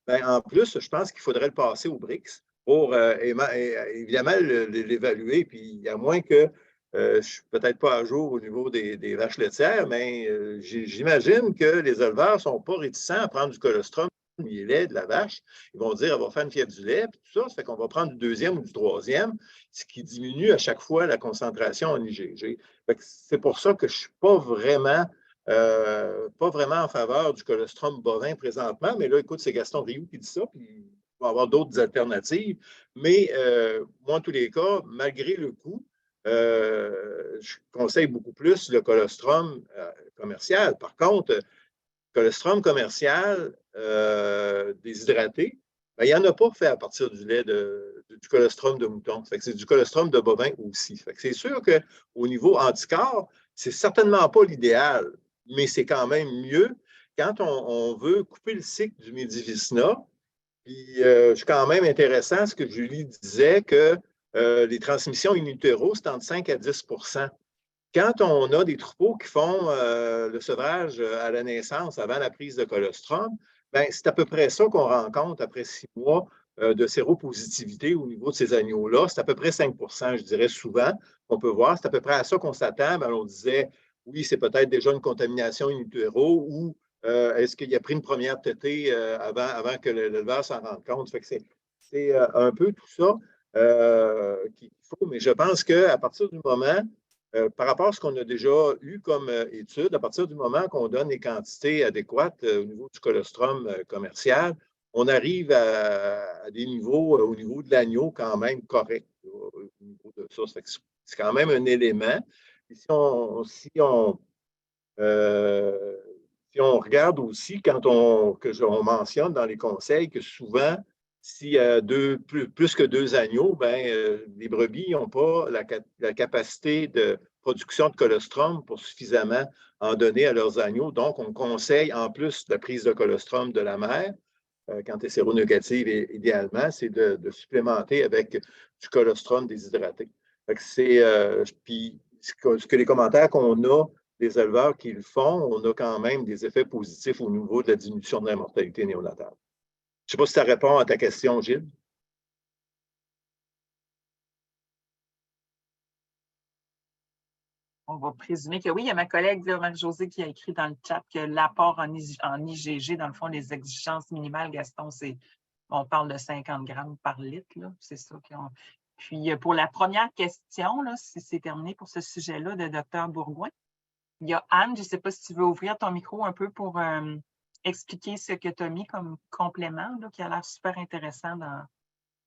en plus, je pense qu'il faudrait le passer au BRICS pour évidemment l'évaluer, puis à moins que je ne suis peut-être pas à jour au niveau des vaches laitières, mais j'imagine que les éleveurs ne sont pas réticents à prendre du colostrum, du lait de la vache. Ils vont dire, on va faire une fièvre du lait, puis tout ça. Ça fait qu'on va prendre du deuxième ou du troisième, ce qui diminue à chaque fois la concentration en IgG. C'est pour ça que je ne suis pas vraiment en faveur du colostrum bovin présentement. Mais là, écoute, c'est Gaston Rioux qui dit ça, puis il va y avoir d'autres alternatives. Mais moi, en tous les cas, malgré le coût, je conseille beaucoup plus le colostrum commercial. Par contre, le colostrum commercial déshydraté, il n'y en a pas fait à partir du lait du colostrum de mouton. C'est du colostrum de bovin aussi. C'est sûr qu'au niveau anticorps, c'est certainement pas l'idéal, mais c'est quand même mieux quand on veut couper le cycle du Médivizina. Puis, c'est quand même intéressant ce que Julie disait, que les transmissions in utero, c'est entre 5 à 10 Quand on a des troupeaux qui font le sevrage à la naissance avant la prise de colostrum, ben, c'est à peu près ça qu'on rencontre après 6 mois de séropositivité au niveau de ces agneaux-là. C'est à peu près 5 je dirais souvent, on peut voir. C'est à peu près à ça qu'on s'attend. Ben, on disait, oui, c'est peut-être déjà une contamination in utero ou est-ce qu'il a pris une première tétée avant que l'éleveur s'en rende compte? Fait que c'est un peu tout ça qu'il faut, mais je pense qu'à partir du moment par rapport à ce qu'on a déjà eu comme étude, à partir du moment qu'on donne les quantités adéquates au niveau du colostrum commercial, on arrive à des niveaux, au niveau de l'agneau, quand même corrects. Au niveau de ça. C'est quand même un élément. Et si on regarde aussi, on mentionne dans les conseils que souvent, s'il y a plus que 2 agneaux, ben, les brebis n'ont pas la capacité de production de colostrum pour suffisamment en donner à leurs agneaux. Donc, on conseille, en plus de la prise de colostrum de la mère, quand elle est séronégative, idéalement, c'est de supplémenter avec du colostrum déshydraté. Puis, ce que les commentaires qu'on a des éleveurs qui le font, on a quand même des effets positifs au niveau de la diminution de la mortalité néonatale. Je ne sais pas si ça répond à ta question, Gilles.
On va présumer que oui. Il y a ma collègue Marie-Josée qui a écrit dans le chat que l'apport en IgG, dans le fond, les exigences minimales, Gaston, on parle de 50 grammes par litre. C'est ça qu'ils ont. Puis, pour la première question, là, si c'est terminé pour ce sujet-là de Dr. Bourgoin, il y a Anne, je ne sais pas si tu veux ouvrir ton micro un peu pour expliquer ce que tu as mis comme complément, là, qui a l'air super intéressant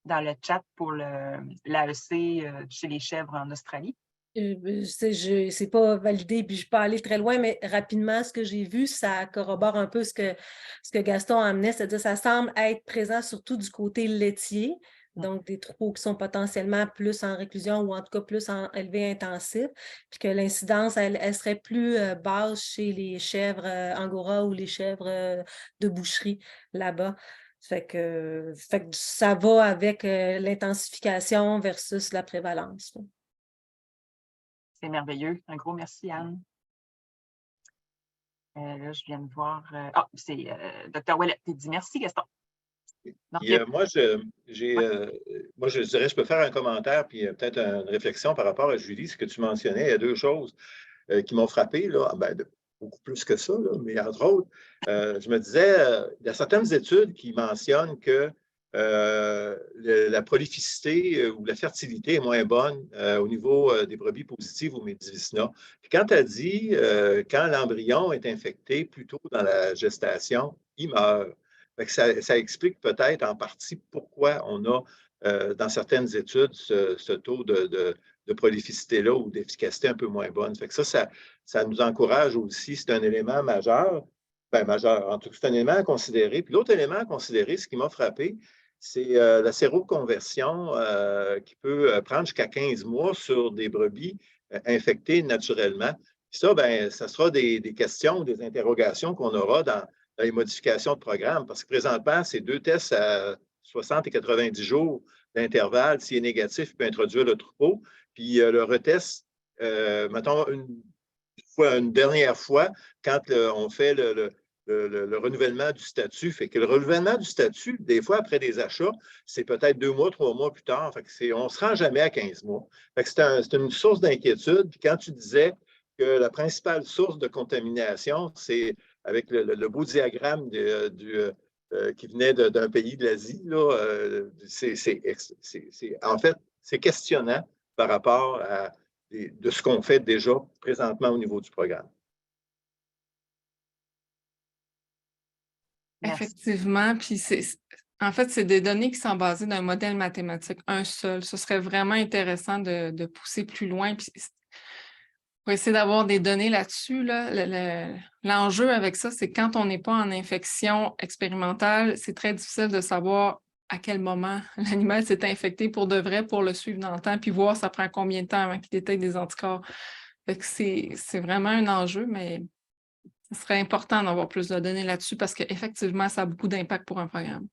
dans le chat pour l'AEC chez les chèvres en Australie.
C'est pas validé, puis je ne peux pas aller très loin, mais rapidement, ce que j'ai vu, ça corrobore un peu ce que Gaston amenait, c'est-à-dire que ça semble être présent surtout du côté laitier, donc des troupeaux qui sont potentiellement plus en réclusion ou en tout cas plus en élevé intensif, puis que l'incidence, elle serait plus basse chez les chèvres angora ou les chèvres de boucherie là-bas. Fait que ça va avec l'intensification versus la prévalence.
C'est merveilleux. Un gros merci, Anne. Là, je viens de voir. C'est Dr. Ouellet qui dit merci, Gaston.
Moi, je dirais, je peux faire un commentaire puis peut-être une réflexion par rapport à Julie, ce que tu mentionnais. Il y a 2 choses qui m'ont frappé, là, beaucoup plus que ça, là, mais entre autres, je me disais, il y a certaines études qui mentionnent que la prolificité ou la fertilité est moins bonne au niveau des brebis positives au Medivicina. Puis quand tu as dit, quand l'embryon est infecté plus tôt dans la gestation, il meurt. Ça explique peut-être en partie pourquoi on a, dans certaines études, ce taux de prolificité-là ou d'efficacité un peu moins bonne. Ça nous encourage aussi, c'est un élément majeur. Bien, majeur, en tout cas, c'est un élément à considérer. Puis l'autre élément à considérer, ce qui m'a frappé, c'est la séroconversion qui peut prendre jusqu'à 15 mois sur des brebis infectées naturellement. Puis ça, bien, ça sera des questions, des interrogations qu'on aura dans les modifications de programme, parce que présentement, c'est 2 tests à 60 et 90 jours d'intervalle. S'il est négatif, il peut introduire le troupeau. Puis le retest, mettons, une dernière fois, quand on fait le renouvellement du statut. Fait que le renouvellement du statut, des fois, après des achats, c'est peut-être 2 mois, 3 mois plus tard. Fait que on ne se rend jamais à 15 mois. Fait que c'est une source d'inquiétude. Puis quand tu disais que la principale source de contamination, c'est avec le beau diagramme qui venait d'un pays de l'Asie, en fait, c'est questionnant par rapport de ce qu'on fait déjà présentement au niveau du programme.
Merci.
Effectivement, puis en fait, c'est des données qui sont basées d'un modèle mathématique, un seul. Ce serait vraiment intéressant de pousser plus loin. Puis pour essayer d'avoir des données là-dessus, l'enjeu avec ça, c'est quand on n'est pas en infection expérimentale, c'est très difficile de savoir à quel moment l'animal s'est infecté pour de vrai, pour le suivre dans le temps, puis voir ça prend combien de temps avant qu'il détecte des anticorps. Fait que c'est vraiment un enjeu, mais ce serait important d'avoir plus de données là-dessus parce qu'effectivement, ça a beaucoup d'impact pour un programme.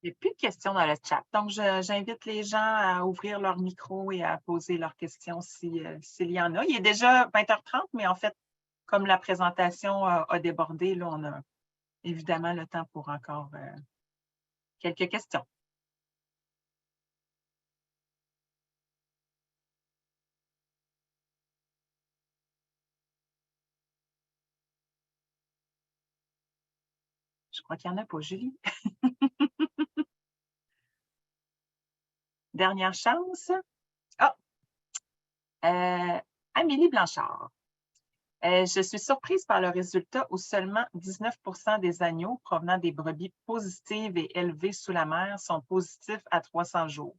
Il n'y a plus de questions dans le chat. Donc, j'invite les gens à ouvrir leur micro et à poser leurs questions s'il y en a. Il est déjà 20h30, mais en fait, comme la présentation a débordé, là, on a évidemment le temps pour encore quelques questions. Je crois qu'il n'y en a pas, Julie. Dernière chance. Ah! Amélie Blanchard. Je suis surprise par le résultat où seulement 19% des agneaux provenant des brebis positives et élevées sous la mer sont positifs à 300 jours.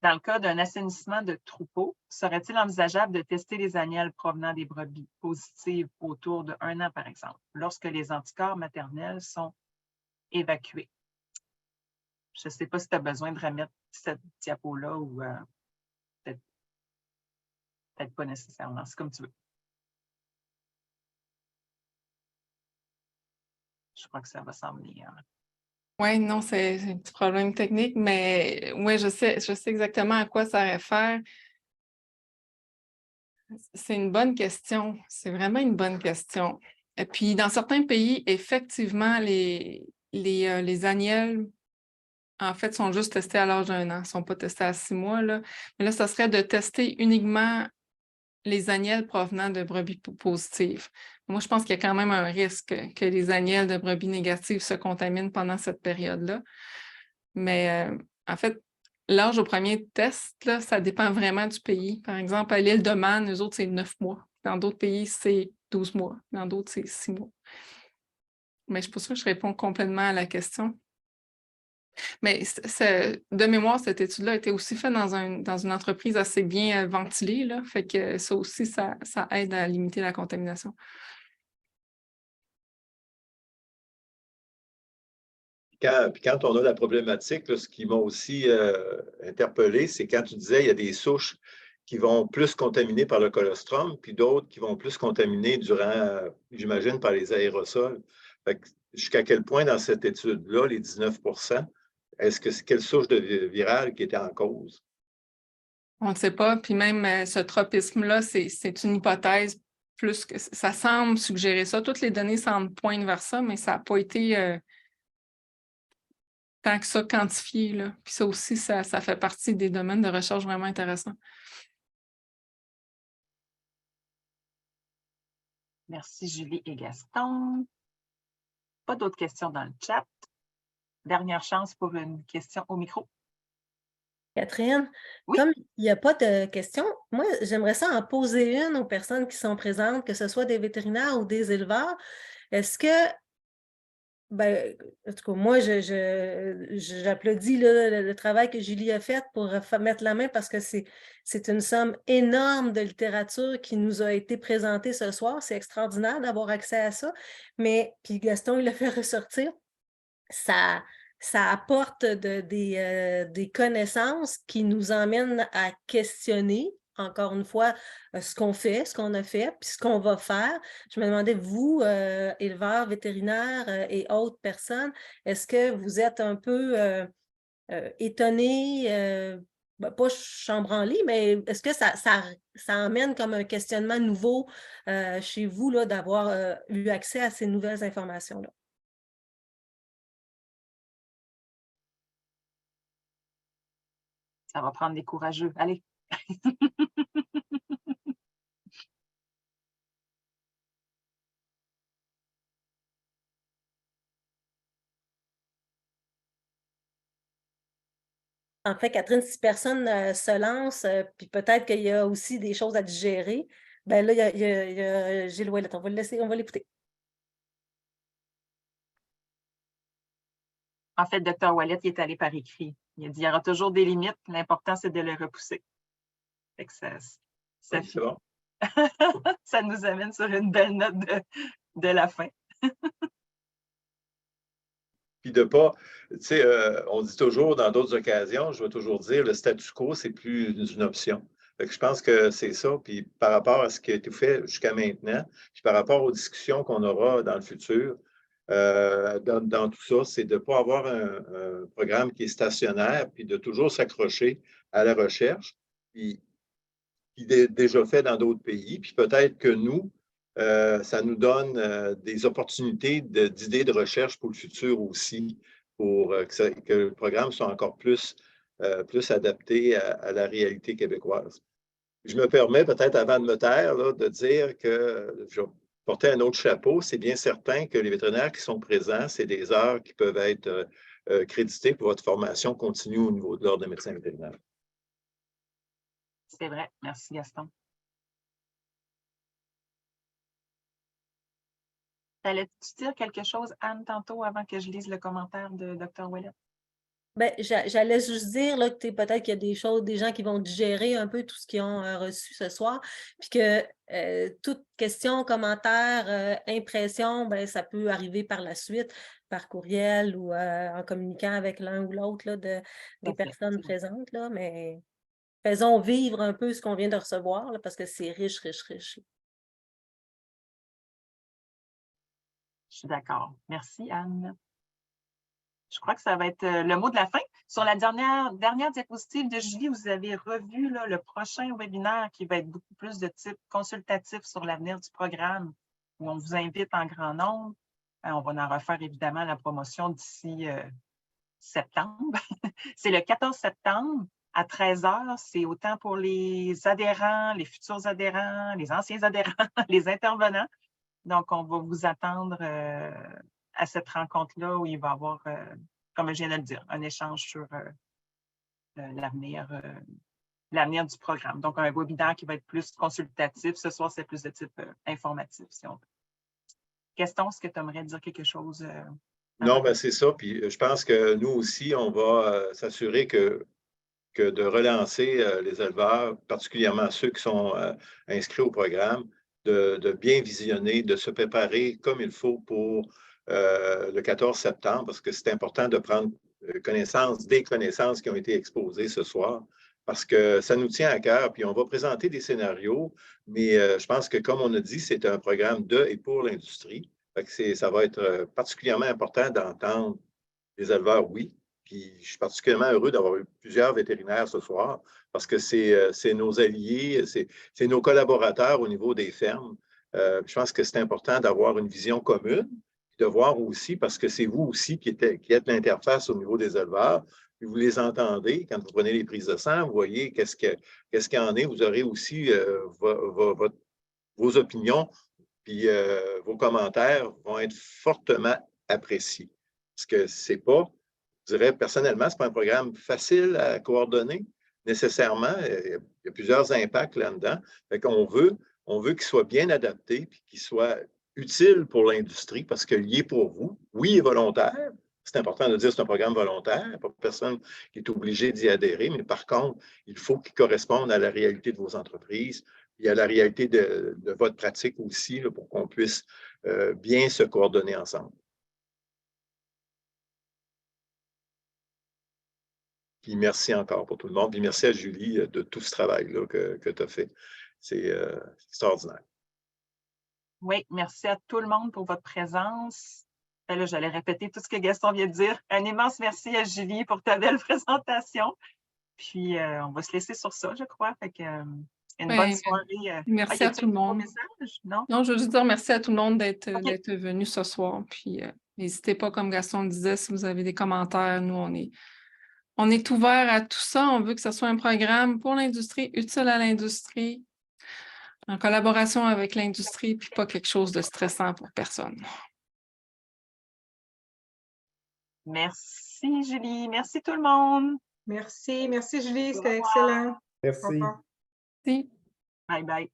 Dans le cas d'un assainissement de troupeaux, serait-il envisageable de tester les agnelles provenant des brebis positives autour de 1 an, par exemple, lorsque les anticorps maternels sont évacués? Je ne sais pas si tu as besoin de remettre cette diapo-là ou peut-être pas nécessairement. C'est comme tu veux. Je crois que ça va s'en venir.
Oui, non, c'est un petit problème technique, mais oui, je sais exactement à quoi ça réfère. C'est une bonne question. C'est vraiment une bonne question. Et puis, dans certains pays, effectivement, les agnelles, en fait, sont juste testés à l'âge d'1 an. Ils ne sont pas testés à 6 mois, là. Mais là, ça serait de tester uniquement les agnelles provenant de brebis positives. Moi, je pense qu'il y a quand même un risque que les agnelles de brebis négatives se contaminent pendant cette période-là. Mais en fait, l'âge au premier test, là, ça dépend vraiment du pays. Par exemple, à l'île de Man, eux autres, c'est 9 mois. Dans d'autres pays, c'est 12 mois. Dans d'autres, c'est 6 mois. Mais je ne suis pas sûre que je réponds complètement à la question. Mais de mémoire, cette étude-là a été aussi faite dans une entreprise assez bien ventilée, là. Fait que ça aussi, ça aide à limiter la contamination.
Puis quand on a la problématique, là, ce qui m'a aussi interpellé, c'est quand tu disais qu'il y a des souches qui vont plus contaminer par le colostrum, puis d'autres qui vont plus contaminer durant, j'imagine, par les aérosols. Fait que jusqu'à quel point dans cette étude-là, les 19%, est-ce que c'est quelle souche de virale qui était en cause?
On ne sait pas. Puis même ce tropisme-là, c'est une hypothèse plus que ça semble suggérer ça. Toutes les données semblent pointer vers ça, mais ça n'a pas été tant que ça quantifié, là. Puis ça aussi, ça fait partie des domaines de recherche vraiment intéressants.
Merci Julie et Gaston. Pas d'autres questions dans le chat. Dernière chance pour une question au micro.
Catherine,
Oui.
comme il n'y a pas de questions, moi, j'aimerais ça en poser une aux personnes qui sont présentes, que ce soit des vétérinaires ou des éleveurs. Est-ce que, ben, en tout cas, moi, j'applaudis le travail que Julie a fait pour mettre la main parce que c'est une somme énorme de littérature qui nous a été présentée ce soir. C'est extraordinaire d'avoir accès à ça. Mais, puis Gaston, il l'a fait ressortir. Ça apporte des connaissances qui nous emmènent à questionner, encore une fois, ce qu'on fait, ce qu'on a fait, puis ce qu'on va faire. Je me demandais, vous, éleveurs, vétérinaires et autres personnes, est-ce que vous êtes un peu étonnés, pas chambranlés, mais est-ce que ça emmène comme un questionnement nouveau chez vous là, d'avoir eu accès à ces nouvelles informations-là?
Ça va prendre des courageux. Allez.
En fait, Catherine, si personne se lance, puis peut-être qu'il y a aussi des choses à digérer, ben là, il y a Gilles Ouellet. On va le laisser, on va l'écouter.
En fait, Dr. Ouellet, il est allé par écrit. Il a dit, il y aura toujours des limites. L'important, c'est de les repousser. Fait que
Oui, c'est bon.
ça nous amène sur une belle note de la fin.
Puis de pas, tu sais, on dit toujours dans d'autres occasions, je vais toujours dire, le statu quo, c'est plus une option. Fait que je pense que c'est ça. Puis par rapport à ce qui a été fait jusqu'à maintenant, puis par rapport aux discussions qu'on aura dans le futur, dans tout ça, c'est de ne pas avoir un programme qui est stationnaire, puis de toujours s'accrocher à la recherche, puis qui est déjà fait dans d'autres pays. Puis peut-être que nous, ça nous donne des opportunités d'idées de recherche pour le futur aussi, pour que le programme soit encore plus adapté à la réalité québécoise. Je me permets peut-être, avant de me taire, là, de dire que je vais porter un autre chapeau. C'est bien certain que les vétérinaires qui sont présents, c'est des heures qui peuvent être créditées pour votre formation continue au niveau de l'Ordre des médecins vétérinaires.
C'est vrai. Merci, Gaston. Allais-tu dire quelque chose, Anne, tantôt, avant que je lise le commentaire de Dr. Ouellet?
Ben, j'allais juste dire là, que peut-être qu'il y a des choses, des gens qui vont digérer un peu tout ce qu'ils ont reçu ce soir, puis que toute question, commentaire, impression, ben, ça peut arriver par la suite, par courriel ou en communiquant avec l'un ou l'autre des personnes présentes, là, mais faisons vivre un peu ce qu'on vient de recevoir, là, parce que c'est riche, riche, riche.
Je suis d'accord. Merci, Anne. Je crois que ça va être le mot de la fin. Sur la dernière diapositive de Julie, vous avez revu là, le prochain webinaire qui va être beaucoup plus de type consultatif sur l'avenir du programme, où on vous invite en grand nombre. On va en refaire évidemment la promotion d'ici septembre. C'est le 14 septembre à 13h. C'est autant pour les adhérents, les futurs adhérents, les anciens adhérents, les intervenants. Donc, on va vous attendre à cette rencontre-là où il va y avoir, comme je viens de le dire, un échange sur l'avenir du programme. Donc, un webinaire qui va être plus consultatif. Ce soir, c'est plus de type informatif, si on veut. Gaston, est-ce que tu aimerais dire quelque chose?
Non, ben c'est ça. Puis je pense que nous aussi, on va s'assurer que de relancer les éleveurs, particulièrement ceux qui sont inscrits au programme, de bien visionner, de se préparer comme il faut pour le 14 septembre, parce que c'est important de prendre connaissance des connaissances qui ont été exposées ce soir, parce que ça nous tient à cœur. Puis on va présenter des scénarios, mais je pense que, comme on a dit, c'est un programme de et pour l'industrie. Ça va être particulièrement important d'entendre les éleveurs, oui. Puis je suis particulièrement heureux d'avoir eu plusieurs vétérinaires ce soir parce que c'est nos alliés, c'est nos collaborateurs au niveau des fermes. Je pense que c'est important d'avoir une vision commune, de voir aussi, parce que c'est vous aussi qui êtes l'interface au niveau des éleveurs, puis vous les entendez quand vous prenez les prises de sang, vous voyez qu'est-ce qu'il y en est, vous aurez aussi vos opinions, puis vos commentaires vont être fortement appréciés. Parce que c'est pas, je dirais personnellement, ce n'est pas un programme facile à coordonner nécessairement. Il y a plusieurs impacts là-dedans. Fait qu'on veut qu'il soit bien adapté puis qu'il soit utile pour l'industrie parce qu'il est pour vous. Oui, il est volontaire. C'est important de dire que c'est un programme volontaire. Il n'y a pas personne qui est obligé d'y adhérer, mais par contre, il faut qu'il corresponde à la réalité de vos entreprises et à la réalité de votre pratique aussi là, pour qu'on puisse bien se coordonner ensemble. Puis merci encore pour tout le monde. Puis merci à Julie de tout ce travail-là que tu as fait. C'est extraordinaire.
Oui, merci à tout le monde pour votre présence. Et là, j'allais répéter tout ce que Gaston vient de dire. Un immense merci à Julie pour ta belle présentation. Puis, on va se laisser sur ça, je crois. Fait que, une bonne soirée.
Merci à tout le monde.
Non,
je veux juste dire merci à tout le monde d'être venu ce soir. Puis, n'hésitez pas, comme Gaston le disait, si vous avez des commentaires. Nous, on est ouvert à tout ça. On veut que ce soit un programme pour l'industrie, utile à l'industrie, en collaboration avec l'industrie, puis pas quelque chose de stressant pour personne.
Merci, Julie. Merci tout le monde.
Merci Julie, c'était excellent.
Merci.
Merci.
Bye bye.